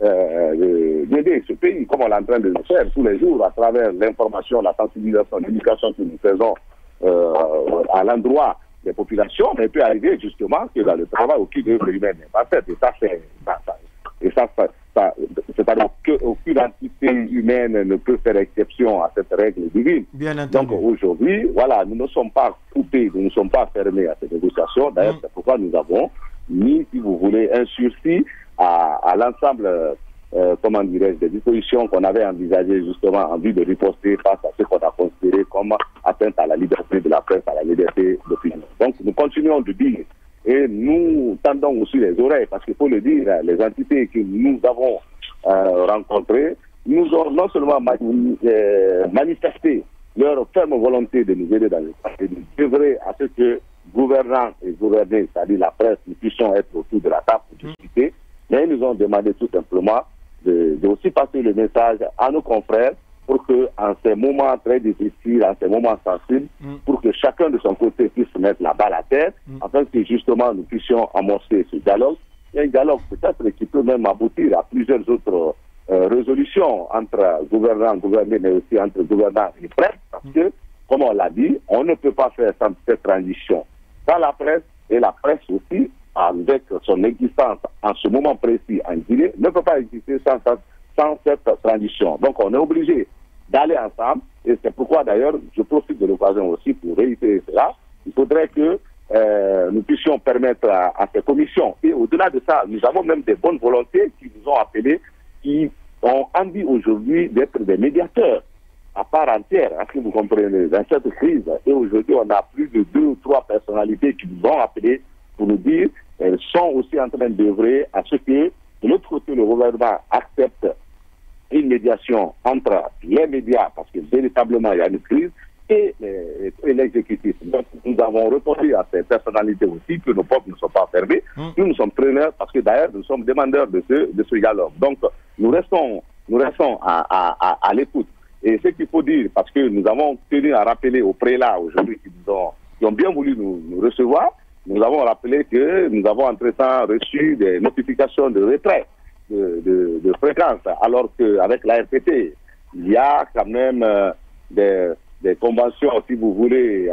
d'aider ce pays, comme on est en train de le faire tous les jours, à travers l'information, la sensibilisation, l'éducation que nous faisons à l'endroit des populations, mais il peut arriver justement que dans le travail, aucune œuvre humaine n'est pas faite. Et ça, c'est-à-dire qu'aucune entité humaine ne peut faire exception à cette règle divine. Bien entendu. Donc aujourd'hui, voilà, nous ne sommes pas coupés, nous ne sommes pas fermés à ces négociations. D'ailleurs, c'est pourquoi nous avons mis, si vous voulez, un sursis à l'ensemble, comment dirais-je, des dispositions qu'on avait envisagées justement en vue de riposter face à ce qu'on a considéré comme atteinte à la liberté de la presse, à la liberté d'opinion. Donc nous continuons de dire, et nous tendons aussi les oreilles, parce qu'il faut le dire, les entités que nous avons rencontrées nous ont non seulement manifesté leur ferme volonté de nous aider dans le passé, de œuvrer à ce que gouvernants et gouvernés, c'est-à-dire la presse, nous puissions être autour de la table pour discuter, mais ils nous ont demandé tout simplement de aussi passer le message à nos confrères pour que, en ces moments très difficiles, en ces moments sensibles, pour que chacun de son côté puisse mettre la balle à terre, afin que justement nous puissions amorcer ce dialogue. Il y a un dialogue peut-être qui peut même aboutir à plusieurs autres résolutions entre gouvernants, gouvernés, mais aussi entre gouvernants et presse, parce que, comme on l'a dit, on ne peut pas faire sans cette transition dans la presse, et la presse aussi, avec son existence en ce moment précis en Guinée, ne peut pas exister sans cette transition. Donc on est obligé d'aller ensemble, et c'est pourquoi d'ailleurs, je profite de l'occasion aussi pour réitérer cela. Il faudrait que nous puissions permettre à ces commissions, et au-delà de ça, nous avons même des bonnes volontés qui nous ont appelés, qui ont envie aujourd'hui d'être des médiateurs à part entière, est-ce que vous comprenez, dans cette crise. Et aujourd'hui, on a plus de 2 ou 3 personnalités qui nous ont appelés pour nous dire qu'elles sont aussi en train d'œuvrer à ce que, de l'autre côté, le gouvernement accepte une médiation entre les médias, parce que véritablement, il y a une crise, et l'exécutif. Donc, nous avons répondu à ces personnalités aussi que nos portes ne sont pas fermées. Nous sommes preneurs, parce que d'ailleurs, nous sommes demandeurs de ce dialogue. Donc, nous restons à l'écoute. Et ce qu'il faut dire, parce que nous avons tenu à rappeler aux prélats aujourd'hui qui ont bien voulu nous recevoir, nous avons rappelé que nous avons entre-temps reçu des notifications de retrait de fréquence, alors qu'avec la RPT, il y a quand même des conventions, si vous voulez,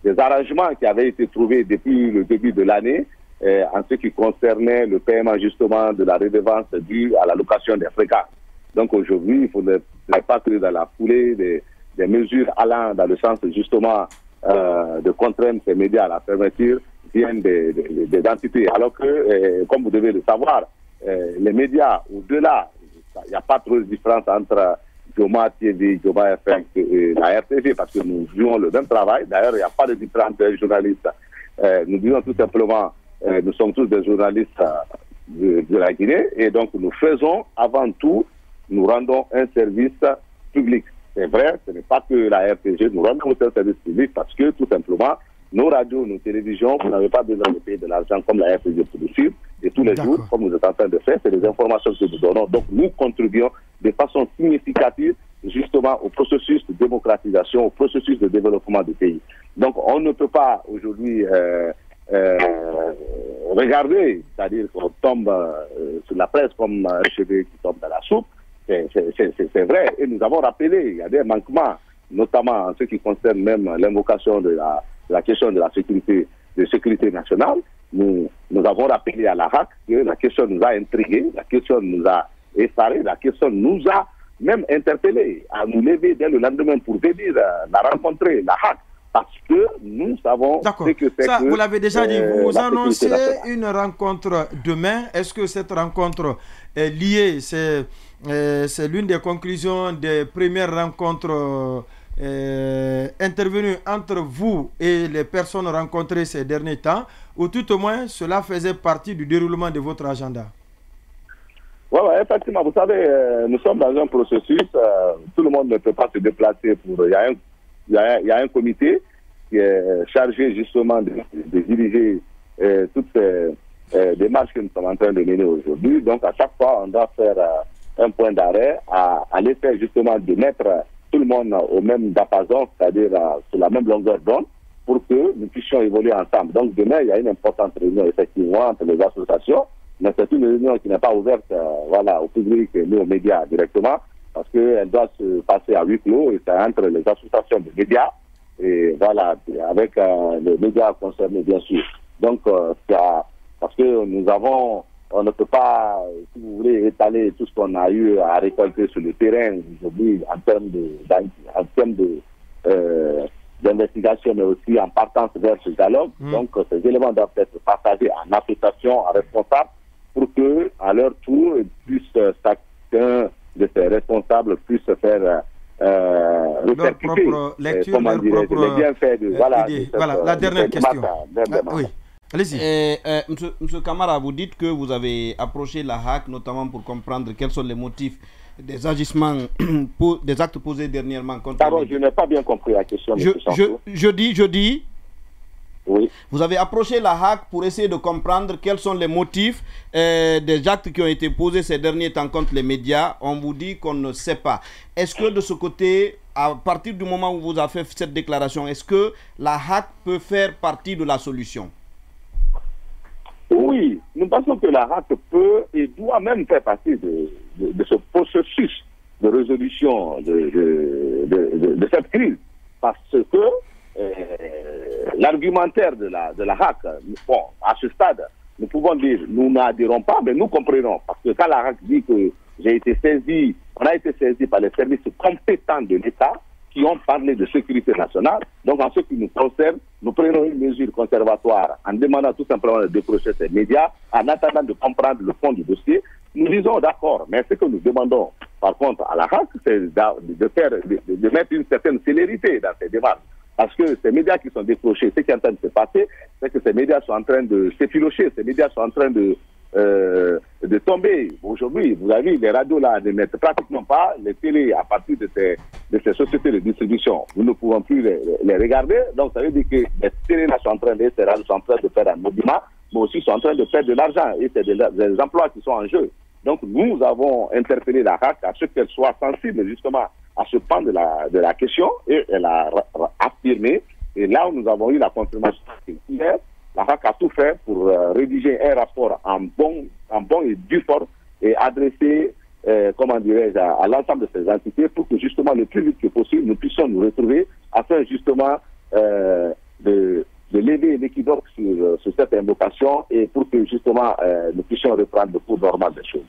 des arrangements qui avaient été trouvés depuis le début de l'année en ce qui concernait le paiement justement de la redevance due à l'allocation des fréquences. Donc aujourd'hui, il ne faudrait pas que dans la foulée des mesures allant dans le sens justement de contraindre ces médias à la fermeture viennent des entités. Alors que, comme vous devez le savoir, les médias, au-delà, il n'y a pas trop de différence entre Joma TV, Joma FM et la RTV, parce que nous jouons le même travail. D'ailleurs, il n'y a pas de différence entre les journalistes. Nous disons tout simplement, nous sommes tous des journalistes de la Guinée, et donc nous faisons avant tout, nous rendons un service public. C'est vrai, ce n'est pas que la RPG, nous rendons un service public parce que tout simplement, nos radios, nos télévisions, vous n'avez pas besoin de payer de l'argent comme la RPG pour le suivre. Et tous les jours, comme nous êtes en train de faire, c'est des informations que nous donnons. Donc nous contribuons de façon significative justement au processus de démocratisation, au processus de développement du pays. Donc on ne peut pas aujourd'hui regarder, c'est-à-dire qu'on tombe sur la presse comme un cheveu qui tombe dans la soupe. C'est vrai. Et nous avons rappelé, il y a des manquements, notamment en ce qui concerne même l'invocation de la question de la sécurité nationale. Nous avons rappelé à la HAC que la question nous a intrigués, la question nous a effarés, la question nous a même interpellés à nous lever dès le lendemain pour venir la rencontrer, la HAC. Parce que nous savons ce que c'est. Ça, vous l'avez déjà dit, vous annoncez une rencontre demain. Est-ce que cette rencontre est liée? C'est l'une des conclusions des premières rencontres intervenues entre vous et les personnes rencontrées ces derniers temps, ou tout au moins cela faisait partie du déroulement de votre agenda? Oui, effectivement. Vous savez, nous sommes dans un processus. Tout le monde ne peut pas se déplacer. Il y a un comité qui est chargé justement de diriger toutes ces démarches que nous sommes en train de mener aujourd'hui. Donc, à chaque fois, on doit faire un point d'arrêt à l'effet justement de mettre tout le monde au même diapason, c'est-à-dire sur la même longueur d'onde, pour que nous puissions évoluer ensemble. Donc, demain, il y a une importante réunion, effectivement, entre les associations, mais c'est une réunion qui n'est pas ouverte au public ni aux médias directement, parce qu'elle doit se passer à huis clos, et c'est entre les associations de médias, et voilà, avec les médias concernés, bien sûr. Donc, parce que on ne peut pas, si vous voulez, étaler tout ce qu'on a eu à récolter sur le terrain aujourd'hui en termes d'investigation, mais aussi en partance vers ce dialogue. Donc, ces éléments doivent être partagés en association, en responsable, pour que, à leur tour, chacun de ces responsables puisse se faire répercuter les bienfaits de la dernière question. Oui. Allez-y. Monsieur Camara, vous dites que vous avez approché la HAC notamment pour comprendre quels sont les motifs des agissements, des actes posés dernièrement contre... Pardon, je n'ai pas bien compris la question. Je dis... Oui. Vous avez approché la HAC pour essayer de comprendre quels sont les motifs des actes qui ont été posés ces derniers temps contre les médias. On vous dit qu'on ne sait pas. Est-ce que de ce côté, à partir du moment où vous avez fait cette déclaration, est-ce que la HAC peut faire partie de la solution? Oui, nous pensons que la HAC peut et doit même faire partie de ce processus de résolution de cette crise. Parce que l'argumentaire de la HAC, bon, à ce stade, nous pouvons dire, nous n'adhérons pas, mais nous comprenons. Parce que quand la HAC dit que on a été saisi par les services compétents de l'État qui ont parlé de sécurité nationale, donc en ce qui nous concerne, nous prenons une mesure conservatoire en demandant tout simplement de décrocher ces médias, en attendant de comprendre le fond du dossier. Nous disons d'accord, mais ce que nous demandons par contre à la HAC, c'est de mettre une certaine célérité dans ces démarches. Parce que ces médias qui sont décrochés, ce qui est en train de se passer, c'est que ces médias sont en train de s'effilocher, ces médias sont en train de tomber. Aujourd'hui, vous avez vu, les radios là ne mettent pratiquement pas, les télés à partir de ces sociétés de distribution. Nous ne pouvons plus les regarder. Donc ça veut dire que les télés là sont en train de faire un mouvement, mais aussi sont en train de perdre de l'argent. Et c'est des emplois qui sont en jeu. Donc nous avons interpellé la HAC à ce qu'elle soit sensible justement à ce pan de la question, et elle a affirmé, et là où nous avons eu la confirmation hier, la HAC a tout fait pour rédiger un rapport en bon et due forme et adresser, à l'ensemble de ces entités pour que justement le plus vite que possible nous puissions nous retrouver afin justement de lever l'équivoque sur cette invocation et pour que justement nous puissions reprendre le cours normal des choses.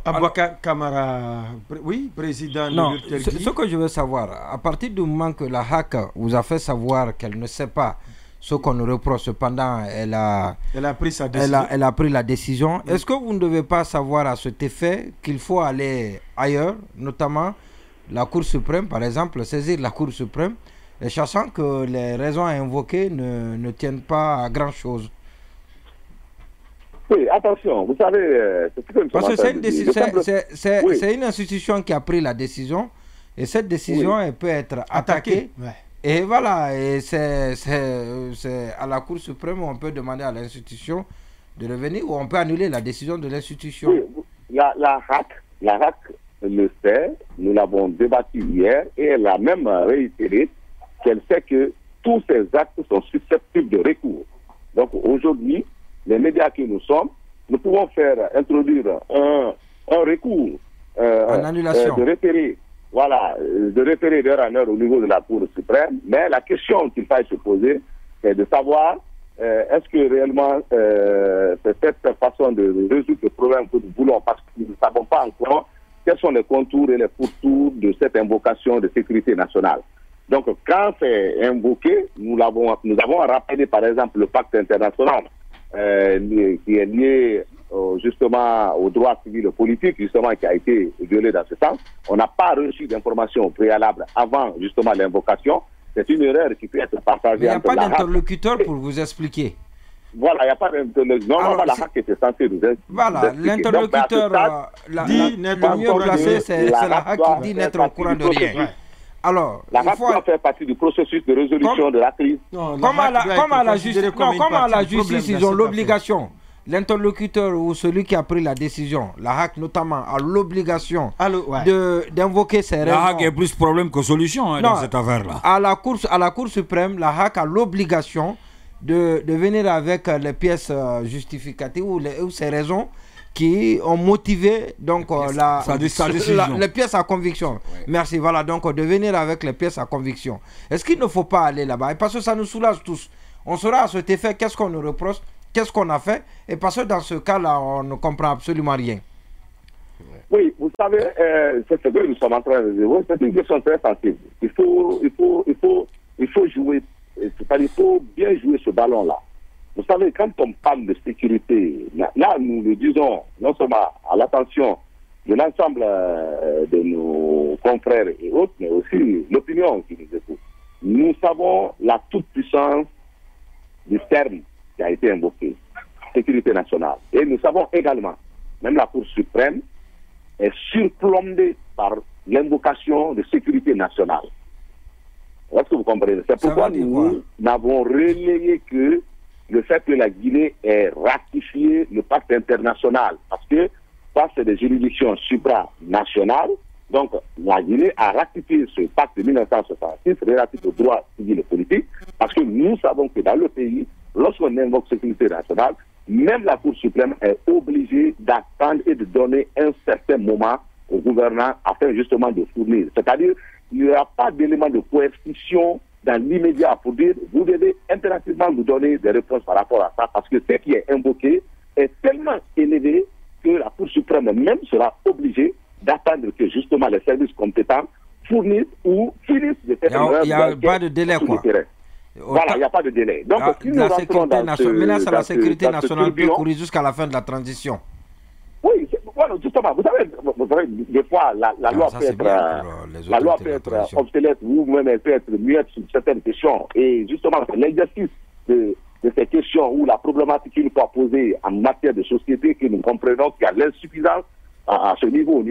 Aboubacar Camara, oui, président non, de l'URTERGI. Ce que je veux savoir, à partir du moment que la HAC vous a fait savoir qu'elle ne sait pas ce qu'on nous reproche, cependant elle a pris sa décision. Elle a pris la décision. Oui. Est-ce que vous ne devez pas savoir à cet effet qu'il faut aller ailleurs, notamment la Cour suprême, par exemple, saisir la Cour suprême, et sachant que les raisons invoquées ne tiennent pas à grand-chose? Oui, attention, vous savez... Parce que c'est une institution qui a pris la décision, et cette décision elle peut être attaquée. Ouais. Et voilà, et c'est à la Cour suprême où on peut demander à l'institution de revenir, ou on peut annuler la décision de l'institution. Oui, la HAC le sait, nous l'avons débattu hier, et elle a même réitéré qu'elle sait que tous ces actes sont susceptibles de recours. Donc aujourd'hui, les médias que nous sommes, nous pouvons faire introduire un recours en annulation. De référer d'heure en heure au niveau de la Cour suprême. Mais la question qu'il faille se poser, c'est de savoir est-ce que réellement c'est cette façon de résoudre le problème que nous voulons, parce que nous ne savons pas encore quels sont les contours et les pourtours de cette invocation de sécurité nationale. Donc, quand c'est invoqué, nous avons rappelé, par exemple, le pacte international qui est lié justement au droit civil et politique, justement, qui a été violé dans ce sens. On n'a pas reçu d'informations préalables avant, justement, l'invocation. C'est une erreur qui peut être partagée. Mais il n'y a pas d'interlocuteur pour vous expliquer. Voilà, il n'y a pas d'interlocuteur. Normalement, la HAC était censée nous expliquer. Voilà, l'interlocuteur dit n'être mieux placé, c'est la HAC qui dit n'être au courant de rien. Ouais. Alors, la HAC doit faire partie du processus de résolution de la crise. Comment à la justice, ils ont l'obligation, l'interlocuteur ou celui qui a pris la décision, la HAC notamment, a l'obligation d'invoquer ses raisons. La HAC est plus problème que solution dans cette affaire-là. À la Cour suprême, la HAC a l'obligation de venir avec les pièces justificatives ou ses raisons qui ont motivé donc les pièces à conviction. Oui. Merci. Voilà, donc de venir avec les pièces à conviction. Est-ce qu'il ne faut pas aller là-bas? Parce que ça nous soulage tous. On saura à cet effet qu'est-ce qu'on nous reproche, qu'est-ce qu'on a fait, et parce que dans ce cas-là, on ne comprend absolument rien. Oui, vous savez, c'est ce que nous sommes en train de dire. C'est une question très sensible. Il faut jouer, c'est-à-dire il faut bien jouer ce ballon-là. Vous savez, quand on parle de sécurité, là, nous le disons non seulement à l'attention de l'ensemble de nos confrères et autres, mais aussi l'opinion qui nous écoute. Nous savons la toute-puissance du terme qui a été invoqué, sécurité nationale. Et nous savons également, même la Cour suprême est surplombée par l'invocation de sécurité nationale. Est-ce que vous comprenez? C'est pourquoi nous n'avons relayé que le fait que la Guinée ait ratifié le pacte international, parce que ça, c'est des juridictions supranationales. Donc, la Guinée a ratifié ce pacte de 1966 relatif aux droits civils et politiques, parce que nous savons que dans le pays, lorsqu'on invoque sécurité nationale, même la Cour suprême est obligée d'attendre et de donner un certain moment au gouvernant afin justement de fournir. C'est-à-dire, il n'y aura pas d'élément de coercition dans l'immédiat pour dire vous devez impérativement nous donner des réponses par rapport à ça, parce que ce qui est invoqué est tellement élevé que la Cour suprême même sera obligée d'attendre que justement les services compétents fournissent ou finissent de faire il n'y a pas de délai, quoi. Voilà, il n'y a pas de délai. Donc, si nous rentrons dans la sécurité nationale peut courir jusqu'à la fin de la transition. Oui, voilà, justement, vous savez, des fois, la loi peut être obsolète ou même elle peut être muette sur certaines questions. Et justement, l'exercice de ces questions ou la problématique qu'il faut poser en matière de société, que nous comprenons qu'il y a l'insuffisance à ce niveau,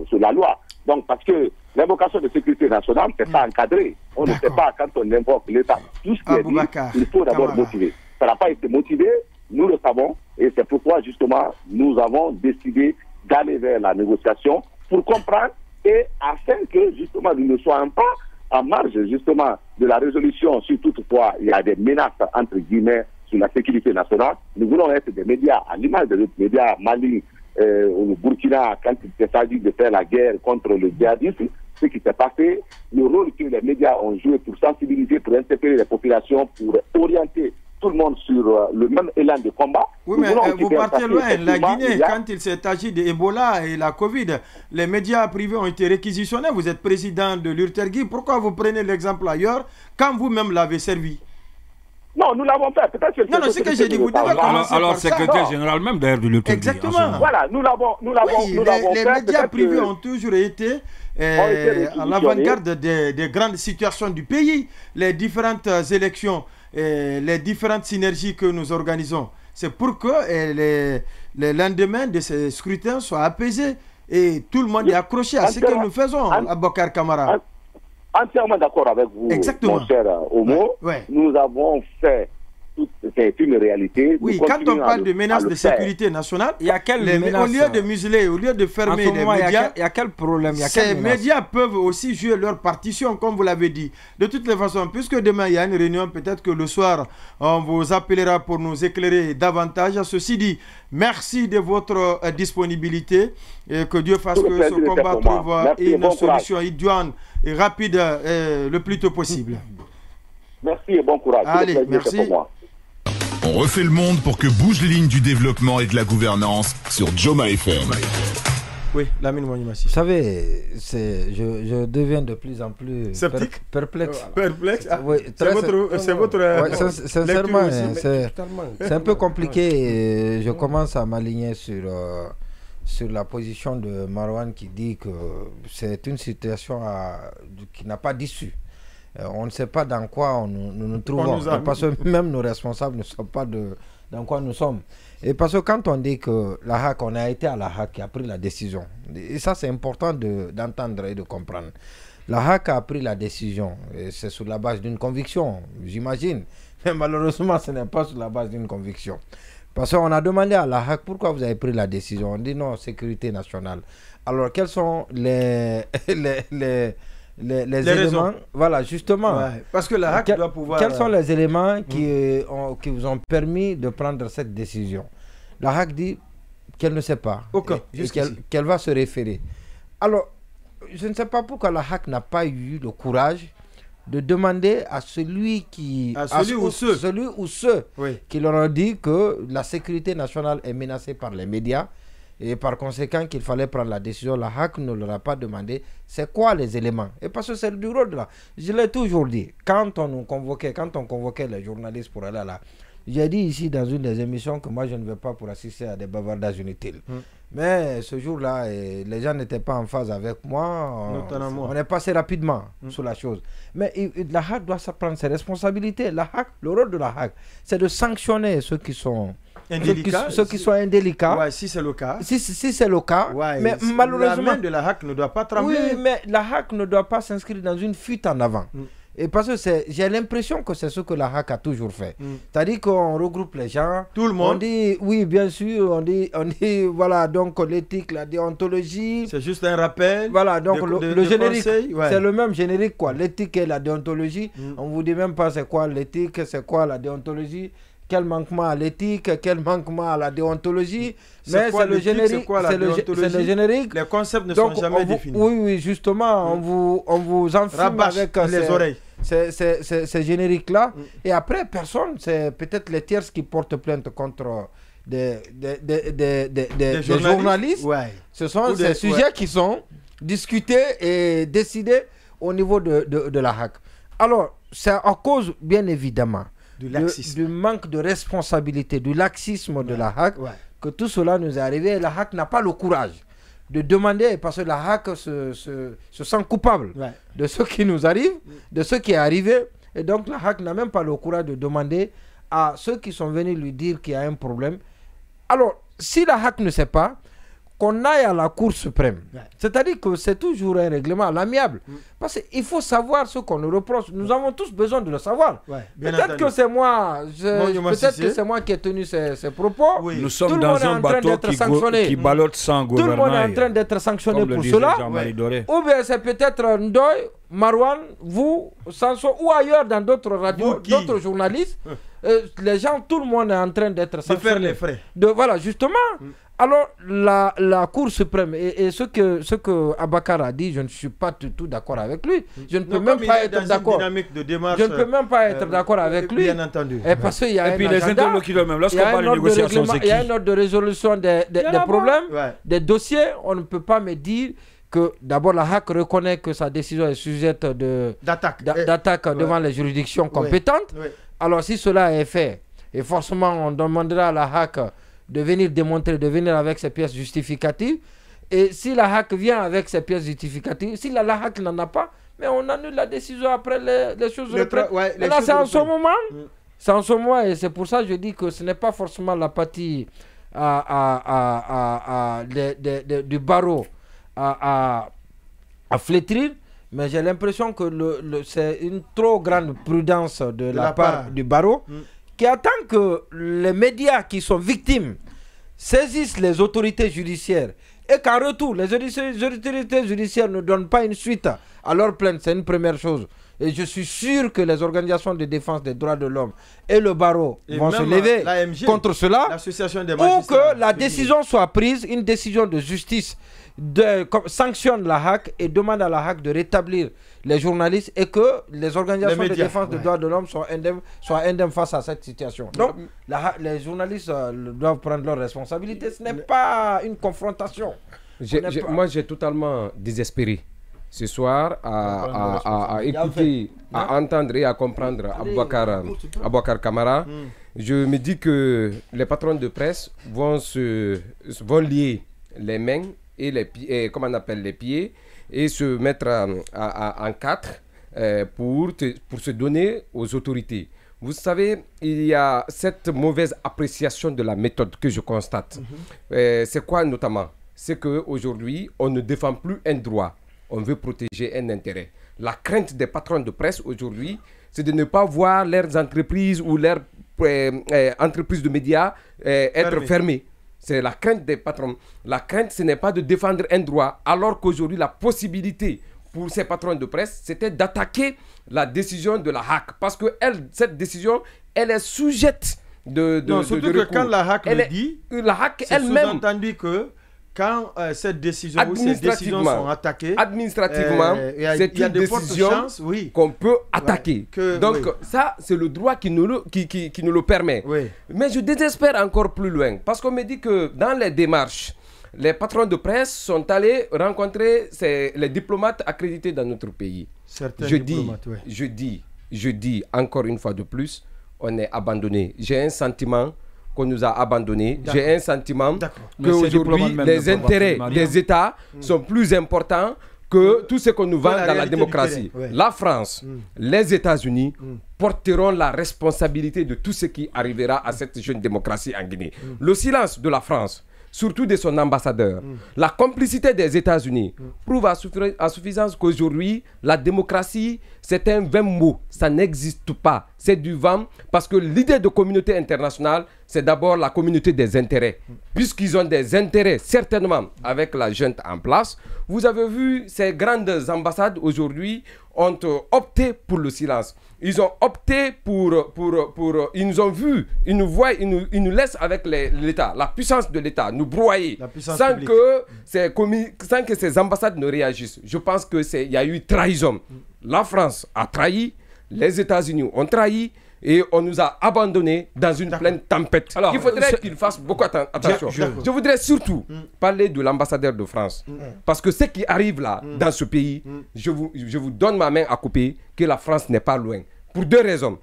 sur la loi. Donc, parce que l'invocation de sécurité nationale, c'est pas encadré. On ne sait pas quand on invoque l'État. Tout ce qui est dit, il faut d'abord motiver. Ça n'a pas été motivé, nous le savons, et c'est pourquoi, justement, nous avons décidé d'aller vers la négociation pour comprendre et afin que, justement, nous ne soyons pas en marge, justement, de la résolution, si toutefois il y a des menaces, entre guillemets, sur la sécurité nationale. Nous voulons être des médias, à l'image des autres médias, Mali, au Burkina, quand il s'est agi de faire la guerre contre le djihadisme, ce qui s'est passé, le rôle que les médias ont joué pour sensibiliser, pour interpeller les populations, pour orienter tout le monde sur le même élan de combat. Oui, mais vous partez loin. La Guinée, quand il s'est agi d'Ebola et la Covid, les médias privés ont été réquisitionnés. Vous êtes président de l'Urtergui. Pourquoi vous prenez l'exemple ailleurs quand vous-même l'avez servi? Non, nous l'avons fait. Non, c'est ce que j'ai dit. Vous devez commencer alors, secrétaire général même d'ailleurs de l'Urtergui. Exactement. Voilà, nous l'avons fait. Les médias privés ont toujours été à l'avant-garde des grandes situations du pays. Les différentes élections, les différentes synergies que nous organisons. C'est pour que les lendemains de ces scrutins soient apaisés. Et tout le monde est accroché à ce que nous faisons, Aboubakar Kamara. Entièrement d'accord avec vous, mon cher Omo. Nous avons fait c'est une réalité. Oui, quand on parle de menaces de sécurité nationale, il y a quelle menace, au lieu de museler, au lieu de fermer les médias, il y a quel problème, ces médias peuvent aussi jouer leur partition, comme vous l'avez dit. De toutes les façons, puisque demain il y a une réunion, peut-être que le soir, on vous appellera pour nous éclairer davantage. Ceci dit, merci de votre disponibilité et que Dieu fasse que ce combat trouve une solution idoine et rapide le plus tôt possible. Merci et bon courage. Allez, merci. On refait le monde pour que bougent les lignes du développement et de la gouvernance sur Joma FM. Oui, Lamine Mounimassi. Vous savez, je deviens de plus en plus perplexe. Perplexe. Oui, c'est votre sincèrement, c'est un peu compliqué. Je commence à m'aligner sur la position de Marwan qui dit que c'est une situation qui n'a pas d'issue. On ne sait pas dans quoi nous nous trouvons. Parce que même nos responsables ne savent pas dans quoi nous sommes. Et parce que quand on dit que la HAC, on a été à la HAC qui a pris la décision. Et ça, c'est important d'entendre et de comprendre. La HAC a pris la décision. Et c'est sur la base d'une conviction, j'imagine. Mais malheureusement, ce n'est pas sur la base d'une conviction. Parce qu'on a demandé à la HAC pourquoi vous avez pris la décision. On dit non, sécurité nationale. Alors, quels sont les éléments raisons. Voilà, justement. Ouais, parce que la HAC doit pouvoir... Quels sont les éléments qui vous ont permis de prendre cette décision? La HAC dit qu'elle ne sait pas. Qu'elle va se référer. Alors, je ne sais pas pourquoi la HAC n'a pas eu le courage de demander à celui ou ceux qui leur ont dit que la sécurité nationale est menacée par les médias. Et par conséquent, qu'il fallait prendre la décision, la HAC ne leur a pas demandé c'est quoi les éléments. Et parce que c'est du rôle de la... Je l'ai toujours dit, quand on convoquait les journalistes pour aller là, j'ai dit ici dans une des émissions que moi je ne vais pas pour assister à des bavardages inutiles. Mais ce jour-là, les gens n'étaient pas en phase avec moi. On est passé rapidement sur la chose. Mais la HAC doit prendre ses responsabilités. La HAC, le rôle de la HAC, c'est de sanctionner ceux qui sont... Ceux qui sont indélicats. Ouais, si c'est le cas. Si c'est le cas. Ouais, mais malheureusement. La main de la HAC ne doit pas trembler. Oui, mais la HAC ne doit pas s'inscrire dans une fuite en avant. Et parce que j'ai l'impression que c'est ce que la HAC a toujours fait. C'est-à-dire qu'on regroupe les gens. Tout le monde. On dit, oui, bien sûr, on dit voilà, donc l'éthique, la déontologie. C'est juste un rappel. Voilà, donc le générique, c'est le même générique, quoi. L'éthique et la déontologie. On ne vous dit même pas c'est quoi l'éthique, c'est quoi la déontologie. Quel manquement à l'éthique, quel manquement à la déontologie. Mais c'est le générique. C'est le générique. Les concepts ne sont jamais définis. Oui, justement, on vous enfume avec les oreilles. Ces génériques-là. Et après, personne, c'est peut-être les tierces qui portent plainte contre des journalistes. Ouais. Ce sont ces sujets qui sont discutés et décidés au niveau de la HAC. Alors, c'est à cause, bien évidemment, du manque de responsabilité, du laxisme de la HAC, que tout cela nous est arrivé. Et la HAC n'a pas le courage de demander, parce que la HAC se sent coupable de ce qui nous arrive, de ce qui est arrivé. Et donc la HAC n'a même pas le courage de demander à ceux qui sont venus lui dire qu'il y a un problème. Alors, si la HAC ne sait pas, qu'on aille à la Cour suprême. C'est-à-dire que c'est toujours un règlement à l'amiable. Parce qu'il faut savoir ce qu'on nous reproche. Nous avons tous besoin de le savoir. Peut-être que c'est moi, qui ai tenu ces propos. Nous sommes dans un bateau qui ballotte sans gouvernail. Tout le monde est en train d'être sanctionné pour cela. Ou bien c'est peut-être Ndoye, Marwan, vous, Sanso, ou ailleurs dans d'autres radios, d'autres journalistes. Les gens, tout le monde est en train d'être sanctionné. De faire les frais. Voilà, justement. Alors, la Cour suprême, et ce que Abakar a dit, je ne suis pas du tout d'accord avec lui. Je ne peux même pas être d'accord. Je ne peux même pas être d'accord avec lui. Bien entendu. Et parce qu'il y a puis les interlocuteurs même, lorsqu'on parle de négociation, c'est qui? Il y a un ordre de résolution des problèmes, des dossiers. On ne peut pas me dire que d'abord la HAC reconnaît que sa décision est sujette d'attaque devant les juridictions compétentes. Alors, si cela est fait, et forcément on demandera à la HAC de venir démontrer, de venir avec ses pièces justificatives. Et si la HAC vient avec ses pièces justificatives, si la HAC n'en a pas, mais on annule la décision après les choses reprennent. Et là, c'est en ce moment. C'est en ce moment, et c'est pour ça que je dis que ce n'est pas forcément la partie du barreau à flétrir, mais j'ai l'impression que c'est une trop grande prudence de la part du barreau qui attend que les médias qui sont victimes saisissent les autorités judiciaires et qu'en retour, les autorités judiciaires ne donnent pas une suite à leur plainte, c'est une première chose. Et je suis sûr que les organisations de défense des droits de l'homme et le barreau vont se lever contre cela pour que la décision soit prise, une décision de justice sanctionne la HAC et demande à la HAC de rétablir les journalistes et que les organisations de défense des droits de l'homme soient indemnes face à cette situation. Donc, les journalistes doivent prendre leurs responsabilités. Ce n'est pas une confrontation. Moi, j'ai totalement désespéré ce soir à écouter, à entendre et à comprendre Aboubacar Camara. Je me dis que les patrons de presse vont lier les mains et les pieds, comment on appelle les pieds, et se mettre en quatre pour se donner aux autorités. Vous savez, il y a cette mauvaise appréciation de la méthode que je constate. C'est quoi notamment? C'est qu'aujourd'hui, on ne défend plus un droit. On veut protéger un intérêt. La crainte des patrons de presse aujourd'hui, c'est de ne pas voir leurs entreprises ou leurs entreprises de médias être fermées. C'est la crainte des patrons. La crainte, ce n'est pas de défendre un droit, alors qu'aujourd'hui, la possibilité pour ces patrons de presse, c'était d'attaquer la décision de la HAC. Parce que cette décision, elle est sujette de surtout que quand la HAC le dit, la HAC elle-même... C'est sous-entendu que quand cette décision ou ces décisions sont attaquées, administrativement, c'est une décision qu'on peut attaquer. Donc ça, c'est le droit qui nous le permet. Mais je désespère encore plus loin, parce qu'on me dit que dans les démarches, les patrons de presse sont allés rencontrer les diplomates accrédités dans notre pays. Je dis encore une fois de plus, on est abandonné. J'ai un sentiment qu'on nous a abandonnés. J'ai un sentiment qu'aujourd'hui, les intérêts des États sont plus importants que tout ce qu'on nous vend dans la démocratie. La France, les États-Unis porteront la responsabilité de tout ce qui arrivera à cette jeune démocratie en Guinée. Le silence de la France, surtout de son ambassadeur, la complicité des États-Unis prouve à suffisance qu'aujourd'hui, la démocratie, c'est un vain mot. Ça n'existe pas. C'est du vent parce que l'idée de communauté internationale, c'est d'abord la communauté des intérêts. Puisqu'ils ont des intérêts, certainement, avec la junte en place. Vous avez vu, ces grandes ambassades aujourd'hui ont opté pour le silence. Ils ont opté ils nous ont vu, ils nous voient, ils nous laissent avec l'État, la puissance de l'État, nous broyer, sans que ces ambassades ne réagissent. Je pense qu'il y a eu trahison. La France a trahi, les États-Unis ont trahi, et on nous a abandonnés dans une pleine tempête. Alors, il faudrait qu'ils fassent beaucoup attention. Je voudrais surtout parler de l'ambassadeur de France. Parce que ce qui arrive là, dans ce pays, je vous donne ma main à couper que la France n'est pas loin. Pour deux raisons.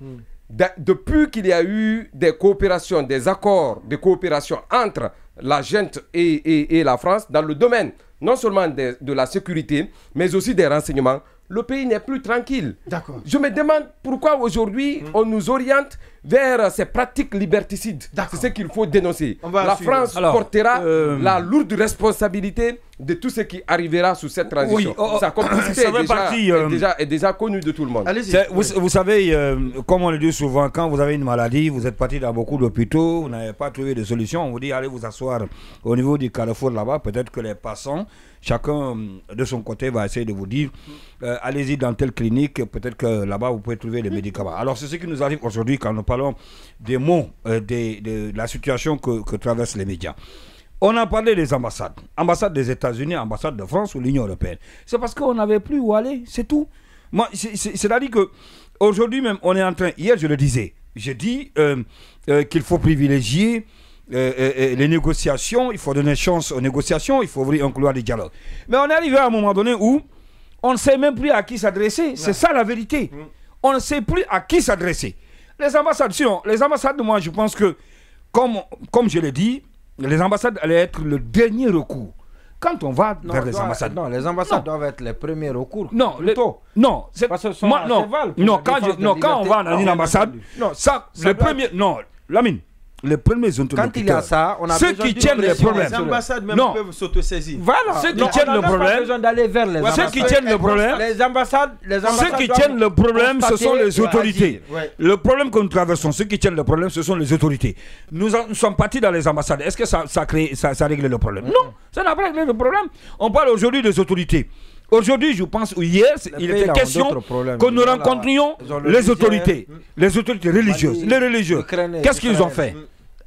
Depuis qu'il y a eu des coopérations, des accords de coopération entre la junte et la France, dans le domaine non seulement de la sécurité, mais aussi des renseignements, le pays n'est plus tranquille. Je me demande pourquoi aujourd'hui on nous oriente vers ces pratiques liberticides. C'est ce qu'il faut dénoncer. La France portera la lourde responsabilité de tout ce qui arrivera sous cette transition. Sa complicité est déjà connue de tout le monde. Vous savez, comme on le dit souvent, quand vous avez une maladie, vous êtes parti dans beaucoup d'hôpitaux, vous n'avez pas trouvé de solution, on vous dit allez vous asseoir au niveau du carrefour là-bas, peut-être que les passants, chacun de son côté va essayer de vous dire allez-y dans telle clinique, peut-être que là-bas vous pouvez trouver des médicaments. Alors c'est ce qui nous arrive aujourd'hui quand nous parlons des mots, de la situation que traversent les médias. On a parlé des ambassades. Ambassade des États-Unis, ambassade de France ou l'Union européenne. C'est parce qu'on n'avait plus où aller, c'est tout. C'est-à-dire qu'aujourd'hui même, on est en train, hier je le disais, j'ai dit qu'il faut privilégier les négociations, il faut donner chance aux négociations, il faut ouvrir un couloir de dialogue. Mais on est arrivé à un moment donné où on ne sait même plus à qui s'adresser. C'est ça la vérité. On ne sait plus à qui s'adresser. Les ambassades, moi je pense que, comme je l'ai dit, les ambassades allaient être le dernier recours. Quand on va vers les ambassades... Non, les ambassades doivent être les premiers recours. Non, quand on va dans une ambassade... Non, ça, le premier... Non, Lamine, les premiers interlocuteurs. Quand il y a ça, on a ceux qui tiennent les problèmes. Les ambassades même peuvent s'autosaisir. Voilà. Ceux qui tiennent le problème. Besoin d'aller vers les ceux qui tiennent le problème. Les ambassades. Ceux qui tiennent le problème, ce sont les autorités. Le problème que nous traversons, ceux qui tiennent le problème, ce sont les autorités. Nous sommes partis dans les ambassades. Est-ce que ça a réglé le problème? Non, ça n'a pas réglé le problème. On parle aujourd'hui des autorités. Aujourd'hui, je pense, ou hier, il était question que nous rencontrions les autorités religieuses. Les religieux, qu'est-ce qu'ils ont fait?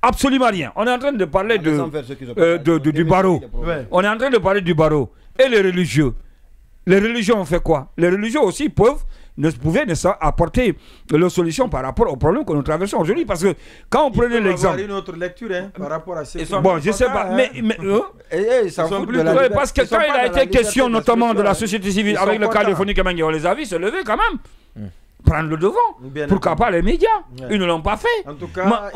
Absolument rien. On est en train de parler du barreau. On est en train de parler du barreau. Et les religieux? Les religieux ont fait quoi? Les religieux aussi pouvaient apporter leur solution par rapport au problème que nous traversons aujourd'hui. Parce que quand on prenait l'exemple... une autre lecture par rapport à ces... Bon, je ne sais pas, parce que quand il a été question notamment de la société civile avec le cas de Foni Kemengue, on les a vus se lever quand même. Prendre le devant. Pourquoi pas les médias? Ils ne l'ont pas fait. En tout cas, moi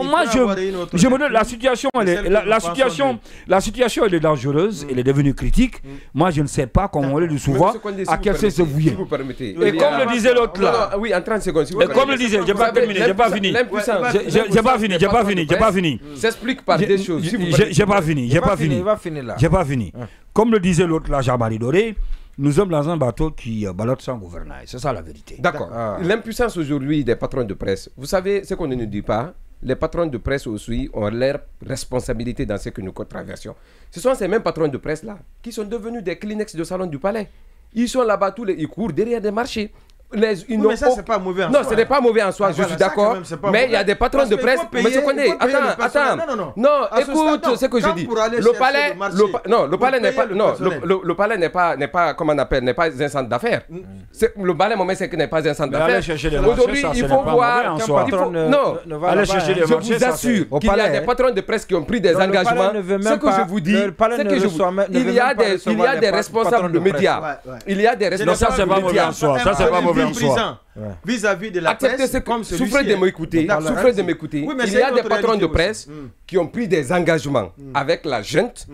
je me donne la situation, la situation elle est dangereuse, elle est devenue critique. Moi je ne sais pas, comme on le dit souvent, à quel sens se vouiller. Si vous permettez. Et comme le disait l'autre là. Oui, en 30 secondes. Et comme le disait, j'ai pas terminé, j'ai pas fini. J'ai pas fini. S'explique par des choses. J'ai pas fini. Comme le disait l'autre là, Jean-Marie Doré. Nous sommes dans un bateau qui ballotte sans gouvernail. C'est ça la vérité. D'accord. L'impuissance aujourd'hui des patrons de presse. Vous savez ce qu'on ne nous dit pas? Les patrons de presse aussi ont leur responsabilité dans ce que nous traversons. Ce sont ces mêmes patrons de presse là qui sont devenus des Kleenex de salon du palais. Ils sont là-bas, ils courent derrière des marchés. Mais ça, c'est pas mauvais en soi. Non, ce n'est pas mauvais en soi, je suis d'accord. Mais il y a des patrons de presse. Mais tu connais, attends. Non, écoute ce que je dis. Le palais, le palais n'est pas, comment on appelle, n'est pas un centre d'affaires. Le palais, c'est que n'est pas un centre d'affaires. Aujourd'hui, il faut voir. Non, je vous assure qu'il y a des patrons de presse qui ont pris des engagements. Ce que je vous dis, il y a des responsables de médias. Il y a des responsables de médias. Ça, c'est pas mauvais. Vis-à-vis de la presse, comme souffrez de m'écouter. Il y a des patrons de presse qui ont pris des engagements avec la junte,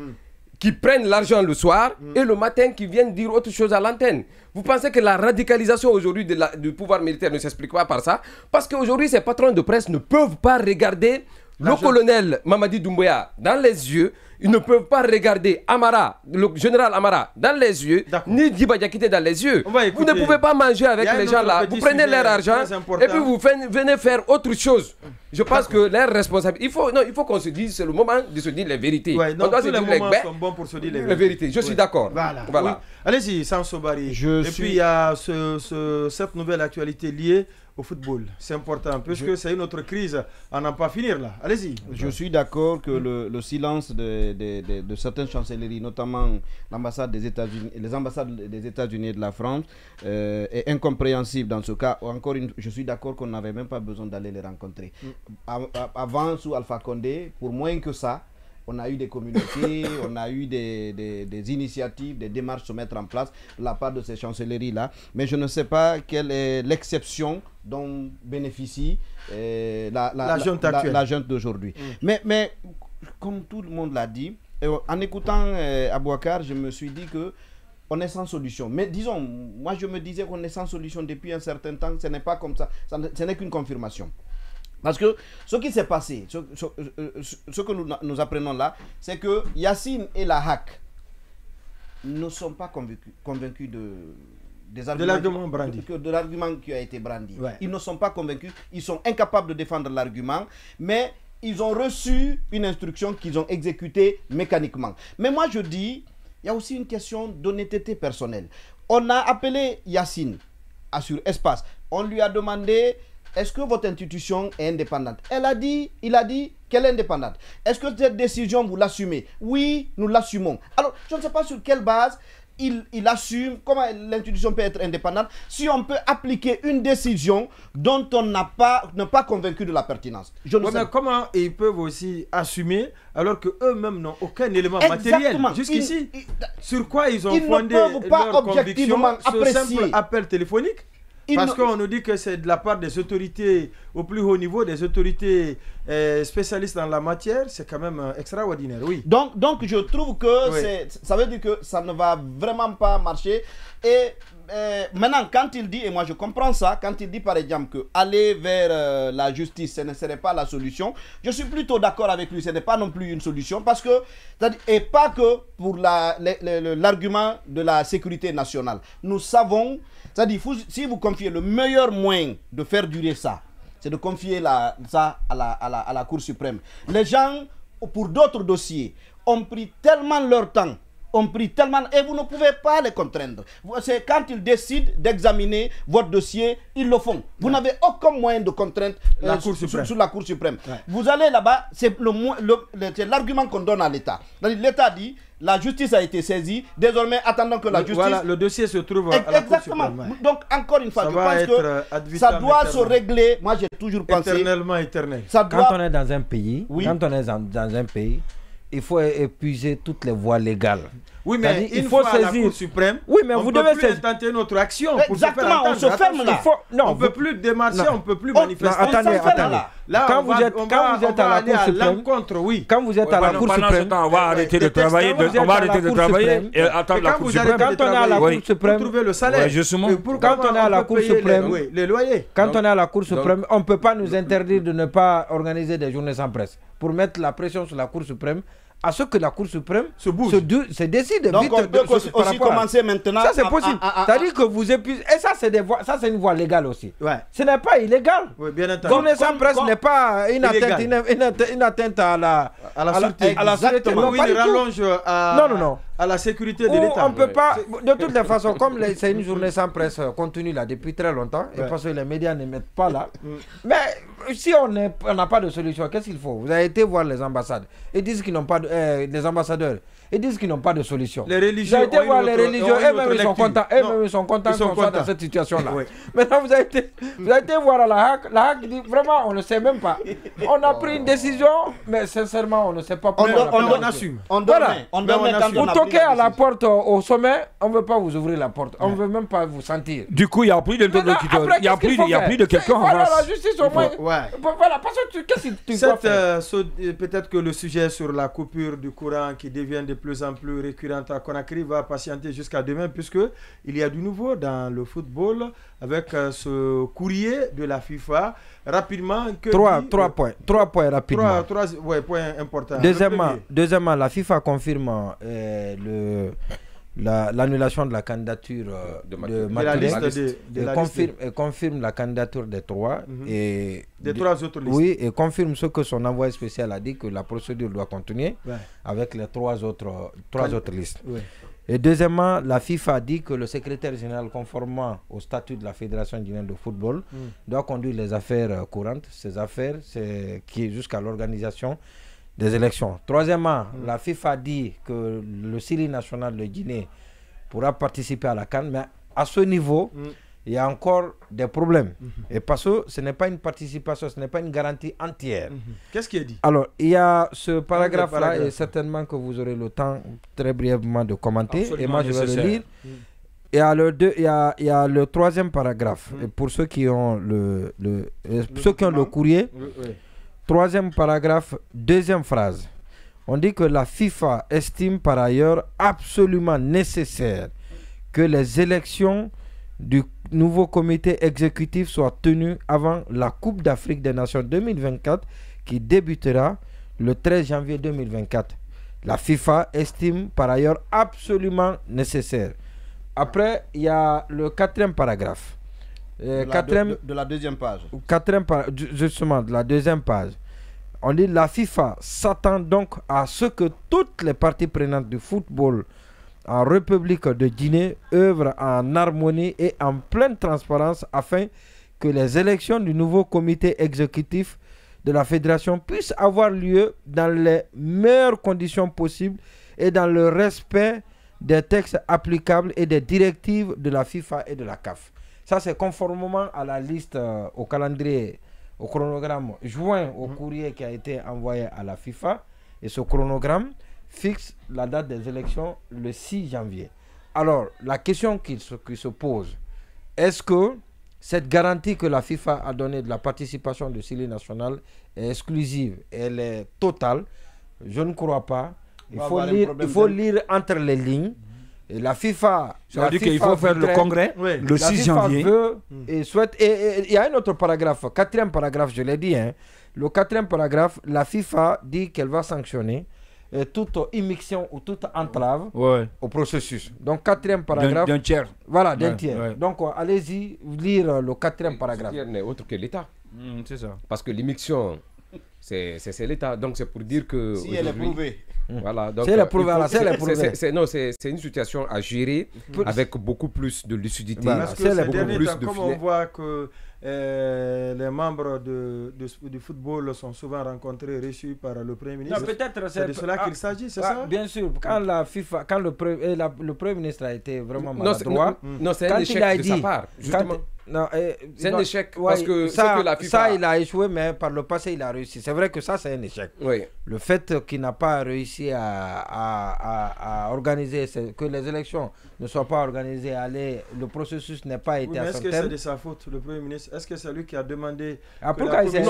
qui prennent l'argent le soir et le matin qui viennent dire autre chose à l'antenne. Vous pensez que la radicalisation aujourd'hui du pouvoir militaire ne s'explique pas par ça? Parce qu'aujourd'hui, ces patrons de presse ne peuvent pas regarder le colonel Mamadi Doumbouya dans les yeux. Ils ne peuvent pas regarder Amara, le général Amara, dans les yeux, ni Diba Diakité dans les yeux. Vous ne pouvez pas manger avec les gens là. Vous prenez leur argent et puis vous venez faire autre chose. Je pense que leur responsabilité... Il faut qu'on se dise, c'est le moment de se dire les vérités. On doit se dire les moments sont bons pour se dire les vérités. Je suis d'accord. Voilà. Oui. Allez-y, Sansobari. Et puis il y a cette nouvelle actualité liée au football. C'est important, puisque c'est une autre crise à n'en pas finir là. Allez-y. Je suis d'accord que le silence de certaines chancelleries, notamment l'ambassade des États-Unis, les ambassades des États-Unis et de la France, est incompréhensible dans ce cas. Je suis d'accord qu'on n'avait même pas besoin d'aller les rencontrer. Avant, sous Alpha Condé, pour moins que ça, on a eu des communautés, on a eu des initiatives, des démarches se mettre en place de la part de ces chancelleries-là. Mais je ne sais pas quelle est l'exception dont bénéficie la junte d'aujourd'hui. Mais comme tout le monde l'a dit, en écoutant Abouakar, je me suis dit que on est sans solution. Mais disons, moi je me disais qu'on est sans solution depuis un certain temps. Ce n'est pas comme ça. Ce n'est qu'une confirmation. Parce que ce qui s'est passé, ce que nous apprenons là, c'est que Yacine et la HAC ne sont pas convaincus de l'argument qui a été brandi. Ouais. Ils ne sont pas convaincus, ils sont incapables de défendre l'argument, mais ils ont reçu une instruction qu'ils ont exécutée mécaniquement. Mais moi je dis, il y a aussi une question d'honnêteté personnelle. On a appelé Yacine sur Espace, on lui a demandé... Est-ce que votre institution est indépendante? Il a dit qu'elle est indépendante. Est-ce que cette décision, vous l'assumez? Oui, nous l'assumons. Alors, je ne sais pas sur quelle base il assume, comment l'institution peut être indépendante, si on peut appliquer une décision dont on n'est pas convaincu de la pertinence. Je ne sais mais comment ils peuvent aussi assumer alors qu'eux-mêmes n'ont aucun élément matériel jusqu'ici? Sur quoi ils ont fondé leur conviction sur simple appel téléphonique? Parce qu'on nous dit que c'est de la part des autorités au plus haut niveau, des autorités spécialistes dans la matière, c'est quand même extraordinaire, oui. Donc je trouve que ça veut dire que ça ne va vraiment pas marcher. Et maintenant, quand il dit, et moi je comprends ça, quand il dit par exemple que aller vers la justice, ce ne serait pas la solution, je suis plutôt d'accord avec lui, ce n'est pas non plus une solution, parce que, et pas que pour l'argument de la sécurité nationale. Nous savons, c'est-à-dire, si vous confiez le meilleur moyen de faire durer ça, c'est de confier ça à la Cour suprême. Les gens, pour d'autres dossiers, ont pris tellement leur temps, et vous ne pouvez pas les contraindre. C'est quand ils décident d'examiner votre dossier, ils le font. Vous n'avez aucun moyen de contrainte sur la Cour suprême. Ouais. Vous allez là-bas, c'est l'argument qu'on donne à l'État. L'État dit, la justice a été saisie, désormais attendons que la justice... Voilà, le dossier se trouve à la Cour suprême. Ouais. Donc encore une fois, je pense que ça doit se régler. Moi j'ai toujours pensé... Éternellement éternel. Quand on est dans un pays, dans un pays, il faut épuiser toutes les voies légales. Oui, mais il faut saisir la Cour suprême. Oui, mais vous devez tenter notre action. Exactement, on se ferme là. On ne peut plus démarcher, on ne peut plus manifester. Attendez. Là, quand vous êtes à la Cour suprême, quand vous êtes à la Cour suprême, on va arrêter de travailler. On va arrêter de travailler et attendre la Cour suprême. Quand on est à la Cour suprême, pour trouver le salaire. Quand on est à la Cour suprême, les loyers. Quand on est à la Cour suprême, on ne peut pas nous interdire de ne pas organiser des journées sans presse pour mettre la pression sur la Cour suprême à ce que la Cour suprême se décide. Donc vite on peut aussi commencer maintenant. Ça c'est possible. C'est-à-dire que vous épuisez. Et ça c'est une voie légale aussi. Ouais. Ce n'est pas illégal. Oui, bien entendu. Journée sans presse n'est pas une atteinte à la sûreté. À la sûreté. Non, il rallonge à la sécurité de l'État. On ne peut pas. De toutes les façons, comme c'est une journée sans presse continue là depuis très longtemps, et parce que les médias ne mettent pas là. Mais si on n'a pas de solution, qu'est-ce qu'il faut? Vous avez été voir les ambassades. Ils disent qu'ils n'ont pas les ambassadeurs. Ils disent qu'ils n'ont pas de solution. Les religieux. Vous avez été voir les religieux, eux-mêmes ils sont contents. Eux-mêmes ils sont contents qu'on soit dans cette situation-là. Oui. Maintenant vous avez été voir à la HAC. La HAC dit vraiment on ne sait même pas. On a pris une décision, mais sincèrement on ne sait pas pourquoi. On assume. On donne. Vous toquez à la porte au sommet, on ne veut pas vous ouvrir la porte. On ne veut même pas vous sentir. Du coup il n'y a plus d'interlocuteur. Il n'y a plus de quelqu'un en face. La justice au moins. Voilà, parce que qu'est-ce que tu dois faire? Peut-être que le sujet sur la coupure du courant qui devient de plus en plus récurrente à Conakry va patienter jusqu'à demain, puisque il y a du nouveau dans le football avec ce courrier de la FIFA. Rapidement, trois points rapidement. Trois points importants. Deuxièmement, la FIFA confirme l'annulation de la candidature de Martinez et confirme la candidature des trois et des trois autres listes. Oui, et confirme ce que son envoyé spécial a dit, que la procédure doit continuer avec les trois autres listes. Oui. Et deuxièmement, la FIFA a dit que le secrétaire général, conformément au statut de la Fédération guinéenne de football, doit conduire les affaires courantes. Ces affaires, c'est qui est jusqu'à l'organisation des élections. Troisièmement, la FIFA dit que le Syli national de Guinée pourra participer à la CAN, mais à ce niveau, il y a encore des problèmes. Et parce que ce n'est pas une participation, ce n'est pas une garantie entière. Qu'est-ce qui est dit? Alors, il y a ce paragraphe-là, et certainement que vous aurez le temps très brièvement de commenter. Absolument, et moi, je vais le lire. Il y a le troisième paragraphe. Et pour ceux qui ont le courrier, troisième paragraphe, deuxième phrase. On dit que la FIFA estime par ailleurs absolument nécessaire que les élections du nouveau comité exécutif soient tenues avant la Coupe d'Afrique des Nations 2024 qui débutera le 13 janvier 2024. La FIFA estime par ailleurs absolument nécessaire. Après, il y a le quatrième paragraphe. De la deuxième page. Justement, de la deuxième page. On dit la FIFA s'attend donc à ce que toutes les parties prenantes du football en République de Guinée œuvrent en harmonie et en pleine transparence afin que les élections du nouveau comité exécutif de la fédération puissent avoir lieu dans les meilleures conditions possibles et dans le respect des textes applicables et des directives de la FIFA et de la CAF. Ça, c'est conformément à la liste, au calendrier, au chronogramme joint au courrier qui a été envoyé à la FIFA. Et ce chronogramme fixe la date des élections le 6 janvier. Alors, la question qui se pose, est-ce que cette garantie que la FIFA a donnée de la participation du Syli national est exclusive, elle est totale? Je ne crois pas. Il faut lire entre les lignes. Et la FIFA... Ça veut dire qu'il faut faire le congrès le 6 janvier. Veut et souhaite... Et il y a un autre paragraphe, 4e paragraphe, je l'ai dit. Hein, le 4e paragraphe, la FIFA dit qu'elle va sanctionner toute immixtion ou toute entrave au processus. Donc 4e paragraphe... D'un tiers. Voilà, d'un tiers. Donc allez-y lire le 4e paragraphe. Ce tiers n'est autre que l'État. C'est ça. Parce que l'immixtion, c'est l'État. Donc c'est pour dire que... Si elle est prouvée. Voilà, donc, c'est une situation à gérer avec beaucoup plus de lucidité. Parce que ces derniers temps, comme on voit que les membres du football sont souvent rencontrés, reçus par le Premier ministre. Peut-être c'est de cela qu'il s'agit, c'est ça? Bien sûr, quand la FIFA, quand le Premier ministre a été vraiment maladroit, non, c'est un échec de sa part, justement. C'est un échec parce que la FIFA... Ça, il a échoué, mais par le passé, il a réussi. C'est vrai que ça, c'est un échec. Oui. Le fait qu'il n'a pas réussi à organiser, que les élections ne soient pas organisées, le processus n'a pas été à son terme. Est-ce que c'est de sa faute, le Premier ministre? Est-ce que c'est lui qui a demandé... Pourquoi il s'est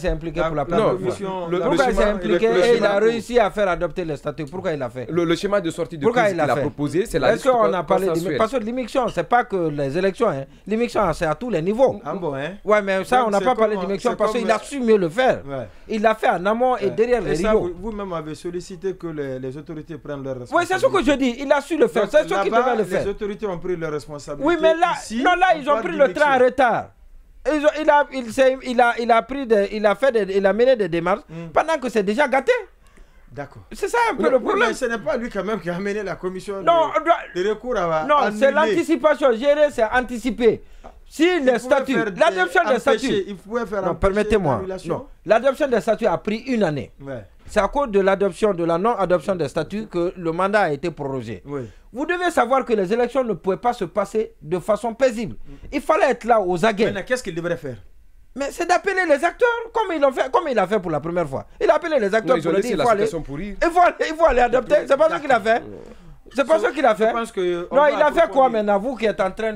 impliqué pour la première fois? Pourquoi il s'est impliqué et il a réussi à faire adopter le statut? Pourquoi il l'a fait? Le schéma de sortie de crise qu'il a proposé, c'est la liste consensuelle. Est-ce qu'on a parlé de... Parce que l'immixtion, c'est pas que les élections. L'immixtion, c'est à tous les niveaux. Ah bon, hein? Ouais, mais ça, on n'a pas parlé d'immixtion parce qu'il a su mieux le faire. Il l'a fait en amont et derrière les rideaux. Vous-même avez sollicité que les autorités prennent leurs responsabilités. Oui, c'est ce que je dis. Il a su le faire. C'est ce qu'il devait le faire. Les autorités ont pris leurs responsabilités. Oui, mais là, ils ont pris le train en retard. Il a mené des démarches pendant que c'est déjà gâté. D'accord. C'est ça un peu le problème. Mais ce n'est pas lui quand même qui a amené la commission de recours à non, c'est l'anticipation. Gérer, c'est anticiper. Si les statuts, l'adoption des statuts, il pouvait faire non, permettez-moi. Non, l'adoption des statuts a pris 1 année. C'est à cause de l'adoption, de la non-adoption des statuts que le mandat a été prorogé. Vous devez savoir que les élections ne pouvaient pas se passer de façon paisible. Il fallait être là aux aguets. Mais qu'est-ce qu'il devrait faire? Mais c'est d'appeler les acteurs comme il a fait pour la première fois. Il a appelé les acteurs pour leur dire il faut aller adopter. C'est pas ce qu'il a fait. C'est pas ce qu'il a fait. Non, il a fait quoi maintenant? Vous qui êtes en train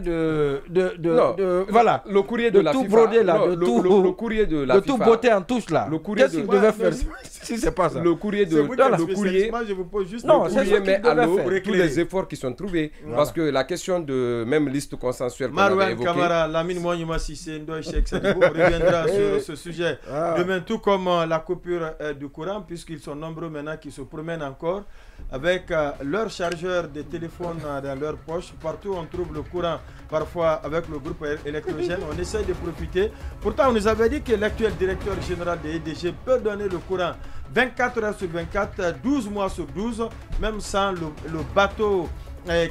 voilà. Le courrier de la FIFA. Tout broder là, le courrier de la FIFA. De tout botter en touche là. Qu'est-ce qu'il devait faire si c'est pas ça? Le courrier de le courrier. Moi, je vous pose juste non, c'est ce met à l'eau tous les efforts qui sont trouvés. Parce que la question de même liste consensuelle qu'on avait évoquée. Marwan Kamara, Lamine Mouniouma Sissé, Ndoye Cheikh Sadibou reviendra sur ce sujet. Demain, tout comme la coupure du courant, puisqu'ils sont nombreux maintenant qui se promènent encore avec leur chargeur de téléphone dans leur poche. Partout on trouve le courant, parfois avec le groupe électrogène. On essaie de profiter. Pourtant, on nous avait dit que l'actuel directeur général de EDG peut donner le courant 24 heures sur 24, 12 mois sur 12, même sans le bateau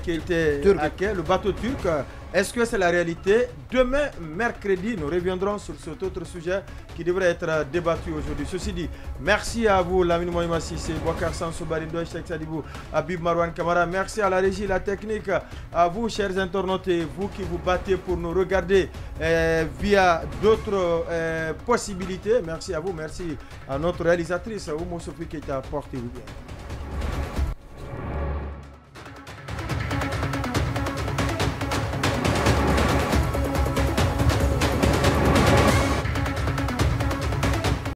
qui était hacké, le bateau turc. Est-ce que c'est la réalité? Demain, mercredi, nous reviendrons sur cet autre sujet qui devrait être débattu aujourd'hui. Ceci dit, merci à vous, Lamine Mouniouma Sissé, Boubacar Sansouba, Ndoye Cheikh Sadibou, Habib Marwan Kamara. Merci à la régie, la technique, à vous, chers internautes, et vous qui vous battez pour nous regarder via d'autres possibilités. Merci à vous, merci à notre réalisatrice, Oumou Sophie, qui est à portée.